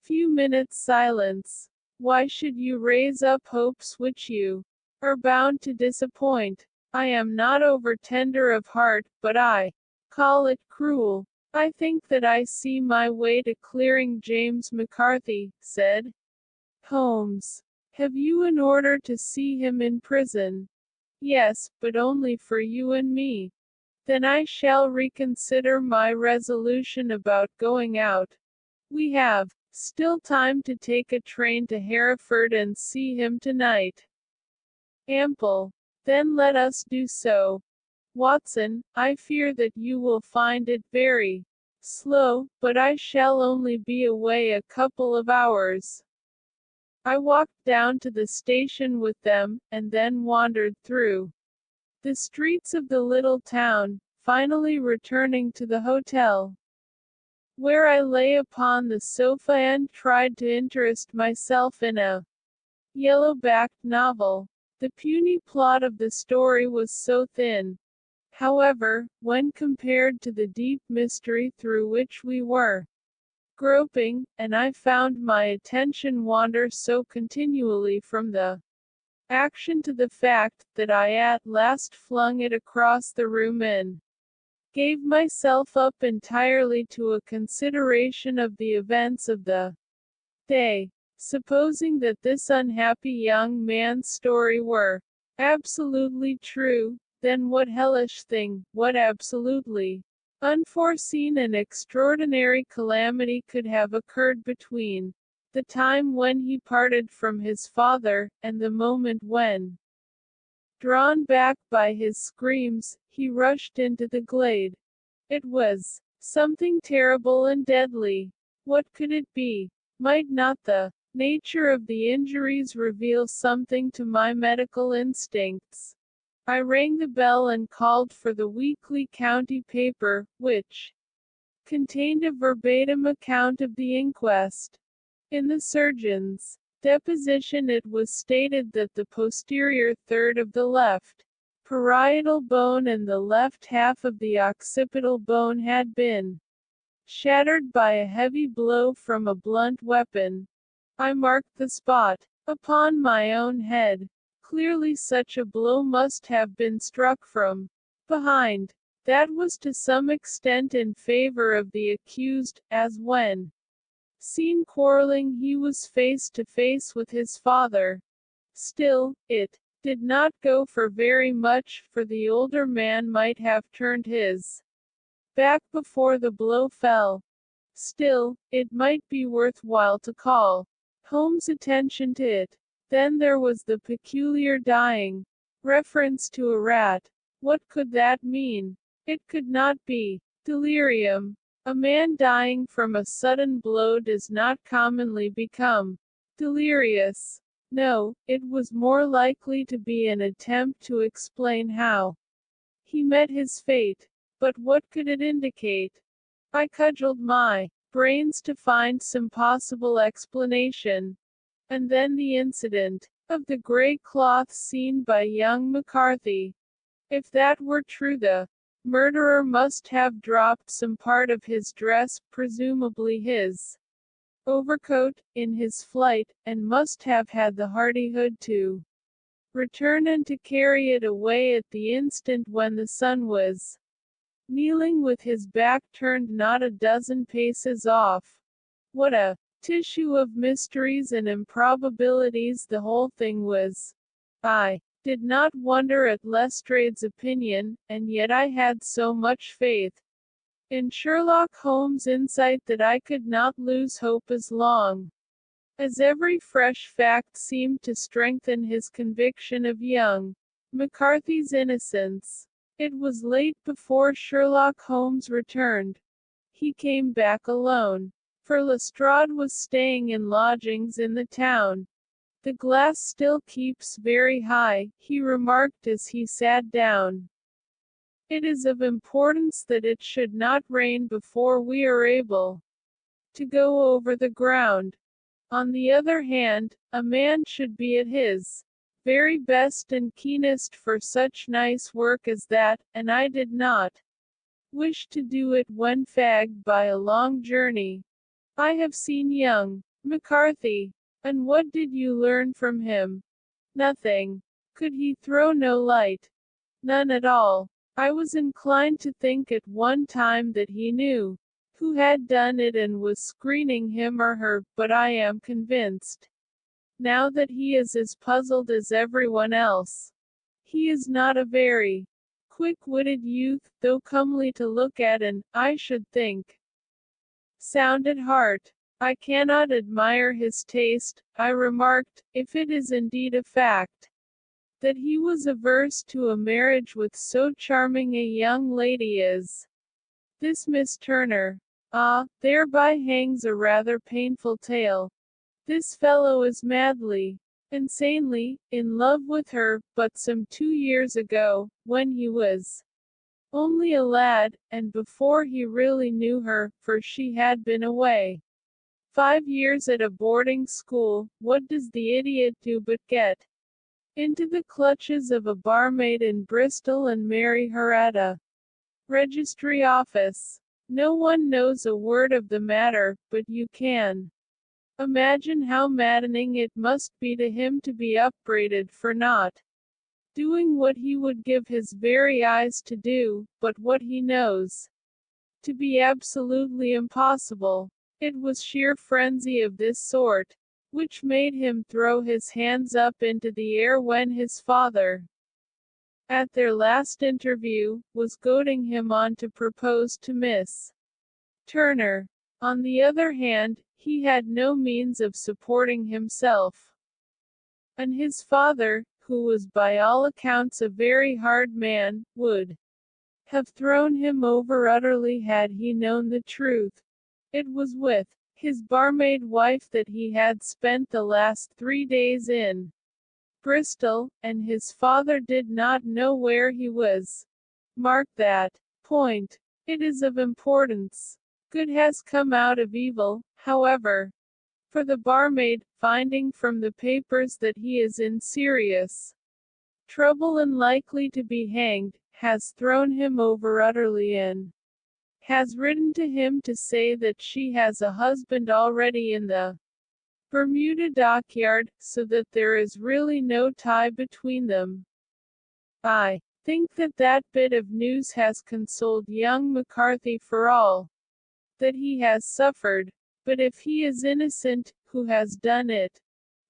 few minutes' silence. Why should you raise up hopes which you are bound to disappoint? I am not over-tender of heart, but I call it cruel. I think that I see my way to clearing James McCarthy, said Holmes. Have you an order to see him in prison? Yes, but only for you and me. Then I shall reconsider my resolution about going out. We have still time to take a train to Hereford and see him tonight. Ample. Then let us do so. Watson, I fear that you will find it very slow, but I shall only be away a couple of hours. I walked down to the station with them, and then wandered through the streets of the little town, finally returning to the hotel, where I lay upon the sofa and tried to interest myself in a yellow-backed novel. The puny plot of the story was so thin, however, when compared to the deep mystery through which we were groping, and I found my attention wander so continually from the action to the fact, that I at last flung it across the room and gave myself up entirely to a consideration of the events of the day. Supposing that this unhappy young man's story were absolutely true, then what hellish thing, what absolutely unforeseen and extraordinary calamity could have occurred between the time when he parted from his father, and the moment when, drawn back by his screams, he rushed into the glade. It was something terrible and deadly. What could it be? Might not the nature of the injuries reveal something to my medical instincts? I rang the bell and called for the weekly county paper, which contained a verbatim account of the inquest. In the surgeon's deposition it was stated that the posterior third of the left parietal bone and the left half of the occipital bone had been shattered by a heavy blow from a blunt weapon. I marked the spot upon my own head. Clearly such a blow must have been struck from behind. That was to some extent in favor of the accused, as when seen quarreling he was face to face with his father. Still, it did not go for very much, for the older man might have turned his back before the blow fell. Still, it might be worthwhile to call Holmes' attention to it. Then there was the peculiar dying reference to a rat. What could that mean? It could not be delirium. A man dying from a sudden blow does not commonly become delirious. No, it was more likely to be an attempt to explain how he met his fate. But what could it indicate? I cudgeled my brains to find some possible explanation. And then the incident of the gray cloth seen by young McCarthy. If that were true, the murderer must have dropped some part of his dress, presumably his overcoat, in his flight, and must have had the hardihood to return and to carry it away at the instant when the sun was kneeling with his back turned not a dozen paces off. What a tissue of mysteries and improbabilities the whole thing was. I did not wonder at Lestrade's opinion, and yet I had so much faith in Sherlock Holmes' insight that I could not lose hope as long as every fresh fact seemed to strengthen his conviction of young McCarthy's innocence. It was late before Sherlock Holmes returned. He came back alone, for Lestrade was staying in lodgings in the town. "The glass still keeps very high," he remarked as he sat down. "It is of importance that it should not rain before we are able to go over the ground. On the other hand, a man should be at his very best and keenest for such nice work as that, and I did not wish to do it when fagged by a long journey. I have seen young McCarthy. And what did you learn from him? Nothing. Could he throw no light? None at all. I was inclined to think at one time that he knew who had done it and was screening him or her, but I am convinced now that he is as puzzled as everyone else. He is not a very quick-witted youth, though comely to look at and, I should think, sound at heart. I cannot admire his taste," I remarked, "if it is indeed a fact that he was averse to a marriage with so charming a young lady as this Miss Turner. Ah, thereby hangs a rather painful tale. This fellow is madly, insanely, in love with her, but some 2 years ago, when he was only a lad, and before he really knew her, for she had been away 5 years at a boarding school, what does the idiot do but get into the clutches of a barmaid in Bristol and marry her at a registry office? No one knows a word of the matter, but you can imagine how maddening it must be to him to be upbraided for not doing what he would give his very eyes to do, but what he knows to be absolutely impossible. It was sheer frenzy of this sort which made him throw his hands up into the air when his father, at their last interview, was goading him on to propose to Miss Turner. On the other hand, he had no means of supporting himself, and his father, who was by all accounts a very hard man, would have thrown him over utterly had he known the truth. It was with his barmaid wife that he had spent the last 3 days in Bristol, and his father did not know where he was. Mark that point. It is of importance. Good has come out of evil, however, for the barmaid, finding from the papers that he is in serious trouble and likely to be hanged, has thrown him over utterly and has written to him to say that she has a husband already in the Bermuda dockyard, so that there is really no tie between them. I think that that bit of news has consoled young McCarthy for all that he has suffered, but if he is innocent, who has done it?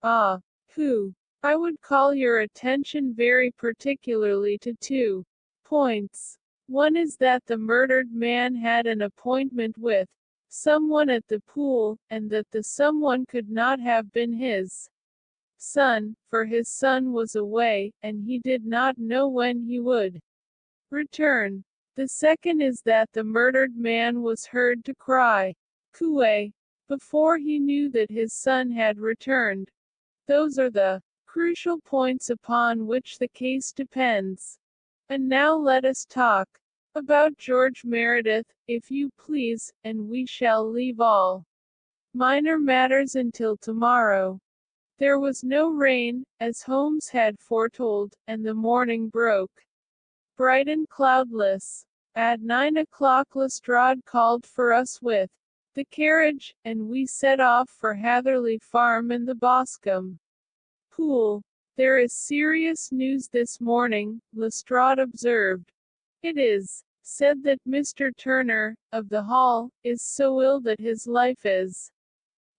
Ah, who? I would call your attention very particularly to 2 points. One is that the murdered man had an appointment with someone at the pool, and that the someone could not have been his son, for his son was away, and he did not know when he would return. The second is that the murdered man was heard to cry, "Cooey," before he knew that his son had returned. Those are the crucial points upon which the case depends. And now let us talk about George Meredith, if you please, and we shall leave all minor matters until tomorrow. There was no rain, as Holmes had foretold, and the morning broke bright and cloudless. At 9 o'clock Lestrade called for us with the carriage, and we set off for Hatherley Farm and the Boscombe Pool. There is serious news this morning, Lestrade observed. It is said that Mr. Turner, of the Hall, is so ill that his life is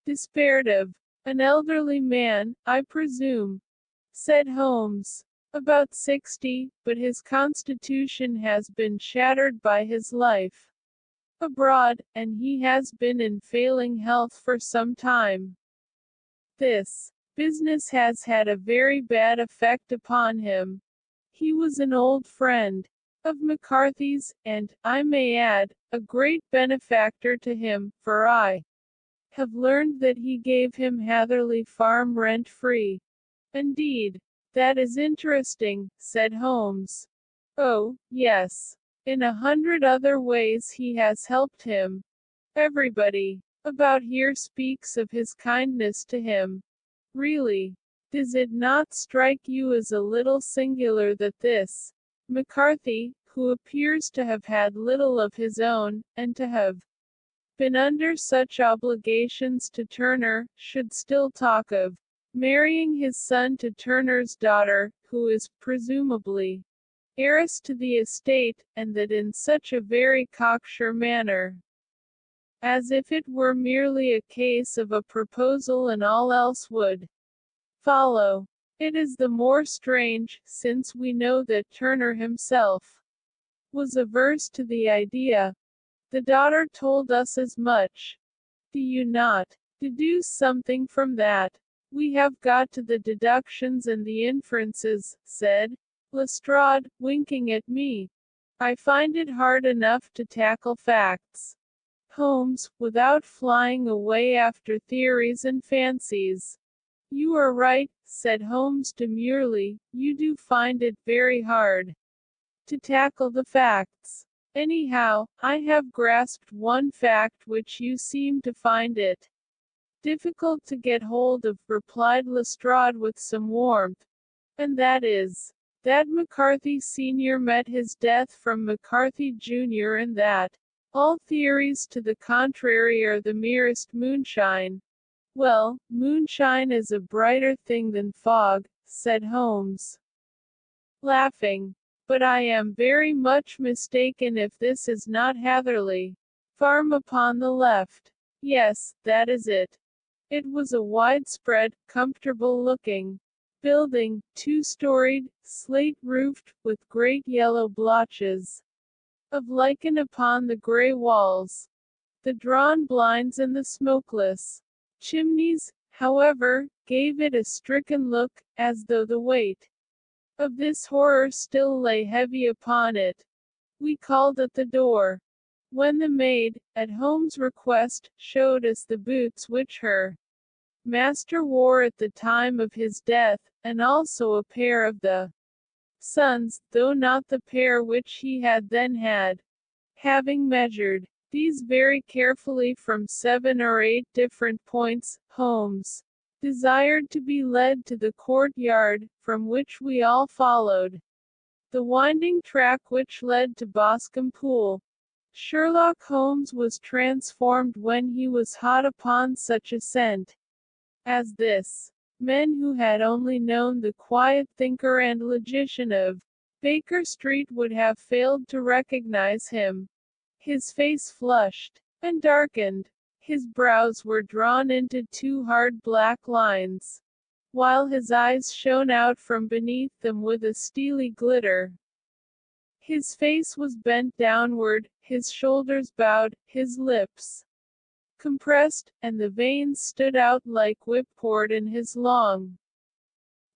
despaired of. An elderly man, I presume, said Holmes. About 60, but his constitution has been shattered by his life abroad, and he has been in failing health for some time. This business has had a very bad effect upon him. He was an old friend of McCarthy's, and, I may add, a great benefactor to him, for I have learned that he gave him Hatherley Farm rent-free. Indeed, that is interesting, said Holmes. Oh, yes. In 100 other ways he has helped him. Everybody about here speaks of his kindness to him. Really, does it not strike you as a little singular that this McCarthy, who appears to have had little of his own, and to have been under such obligations to Turner, should still talk of marrying his son to Turner's daughter, who is, presumably, heiress to the estate, and that in such a very cocksure manner, as if it were merely a case of a proposal and all else would follow. It is the more strange, since we know that Turner himself was averse to the idea. The daughter told us as much. Do you not deduce something from that? We have got to the deductions and the inferences, said Lestrade, winking at me. I find it hard enough to tackle facts, Holmes, without flying away after theories and fancies. You are right, said Holmes demurely, you do find it very hard to tackle the facts. Anyhow, I have grasped one fact which you seem to find it difficult to get hold of, replied Lestrade with some warmth, and that is, that McCarthy Sr. met his death from McCarthy Jr. and that all theories to the contrary are the merest moonshine. Well, moonshine is a brighter thing than fog, said Holmes, laughing. But I am very much mistaken if this is not Hatherley Farm upon the left. Yes, that is it. It was a widespread, comfortable-looking building, two-storied, slate-roofed, with great yellow blotches of lichen upon the gray walls. The drawn blinds and the smokeless chimneys, however, gave it a stricken look, as though the weight of this horror still lay heavy upon it. We called at the door, when the maid, at Holmes' request, showed us the boots which her master wore at the time of his death, and also a pair of the son's, though not the pair which he had then had. Having measured these very carefully from 7 or 8 different points, Holmes desired to be led to the courtyard, from which we all followed the winding track which led to Boscombe Pool. Sherlock Holmes was transformed when he was hot upon such a scent as this. Men who had only known the quiet thinker and logician of Baker Street would have failed to recognize him. His face flushed and darkened. His brows were drawn into 2 hard black lines, while his eyes shone out from beneath them with a steely glitter. His face was bent downward, his shoulders bowed, his lips compressed, and the veins stood out like whipcord in his long,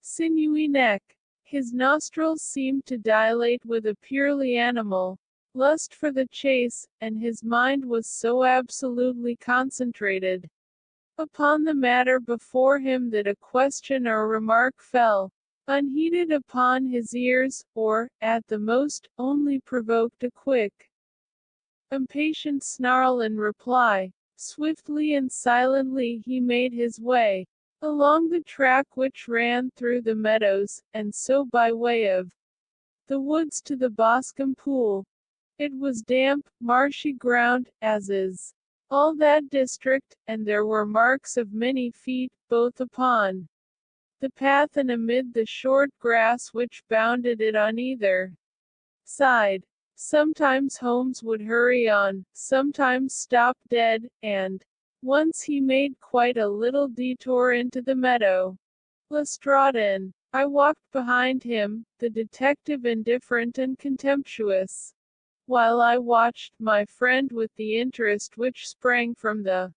sinewy neck. His nostrils seemed to dilate with a purely animal lust for the chase, and his mind was so absolutely concentrated upon the matter before him that a question or remark fell unheeded upon his ears, or, at the most, only provoked a quick, impatient snarl in reply. Swiftly and silently he made his way along the track which ran through the meadows, and so by way of the woods to the Boscombe Pool. It was damp, marshy ground, as is all that district, and there were marks of many feet, both upon the path and amid the short grass which bounded it on either side. Sometimes Holmes would hurry on, sometimes stop dead, and once he made quite a little detour into the meadow. Lestrade and I walked behind him, the detective indifferent and contemptuous, while I watched my friend with the interest which sprang from the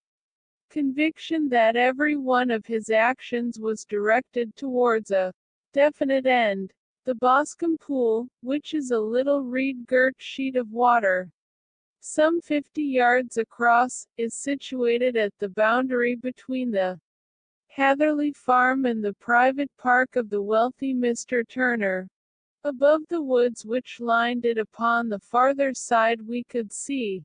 conviction that every one of his actions was directed towards a definite end. The Boscombe Pool, which is a little reed-girt sheet of water, some 50 yards across, is situated at the boundary between the Hatherley Farm and the private park of the wealthy Mr. Turner. Above the woods which lined it upon the farther side we could see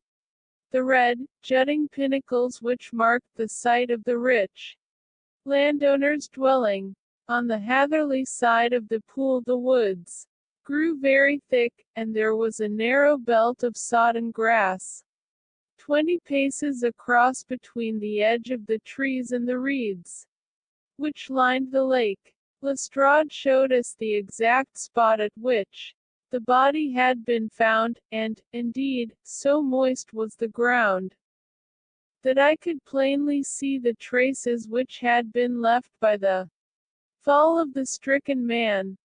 the red, jutting pinnacles which marked the site of the rich landowner's dwelling. On the Hatherley side of the pool the woods grew very thick, and there was a narrow belt of sodden grass 20 paces across between the edge of the trees and the reeds which lined the lake. Lestrade showed us the exact spot at which the body had been found, and, indeed, so moist was the ground that I could plainly see the traces which had been left by the fall of the stricken man.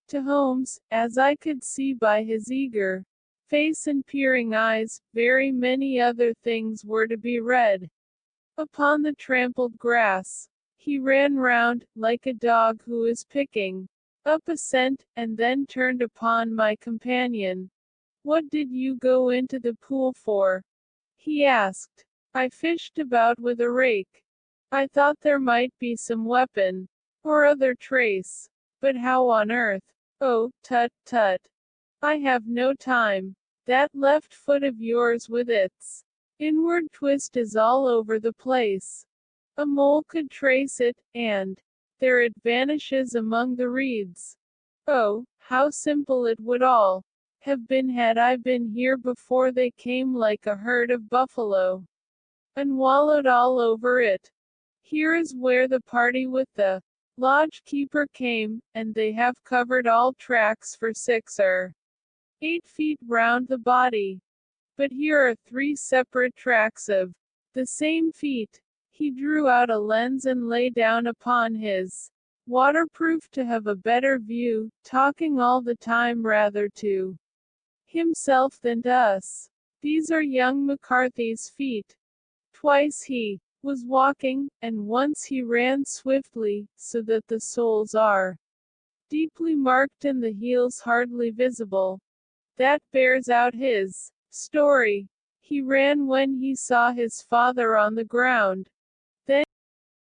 To Holmes, as I could see by his eager face and peering eyes, very many other things were to be read upon the trampled grass. He ran round, like a dog who is picking up a scent, and then turned upon my companion. "What did you go into the pool for?" he asked. "I fished about with a rake. I thought there might be some weapon or other trace. But how on earth? Oh, tut, tut. I have no time. That left foot of yours with its inward twist is all over the place. A mole could trace it, and there it vanishes among the reeds. Oh, how simple it would all have been had I been here before they came like a herd of buffalo and wallowed all over it. Here is where the party with the lodge keeper came, and they have covered all tracks for 6 or 8 feet round the body. But here are 3 separate tracks of the same feet." He drew out a lens and lay down upon his waterproof to have a better view, talking all the time rather to himself than to us. These are young McCarthy's feet. Twice he was walking, and once he ran swiftly, so that the soles are deeply marked and the heels hardly visible. That bears out his story. He ran when he saw his father on the ground.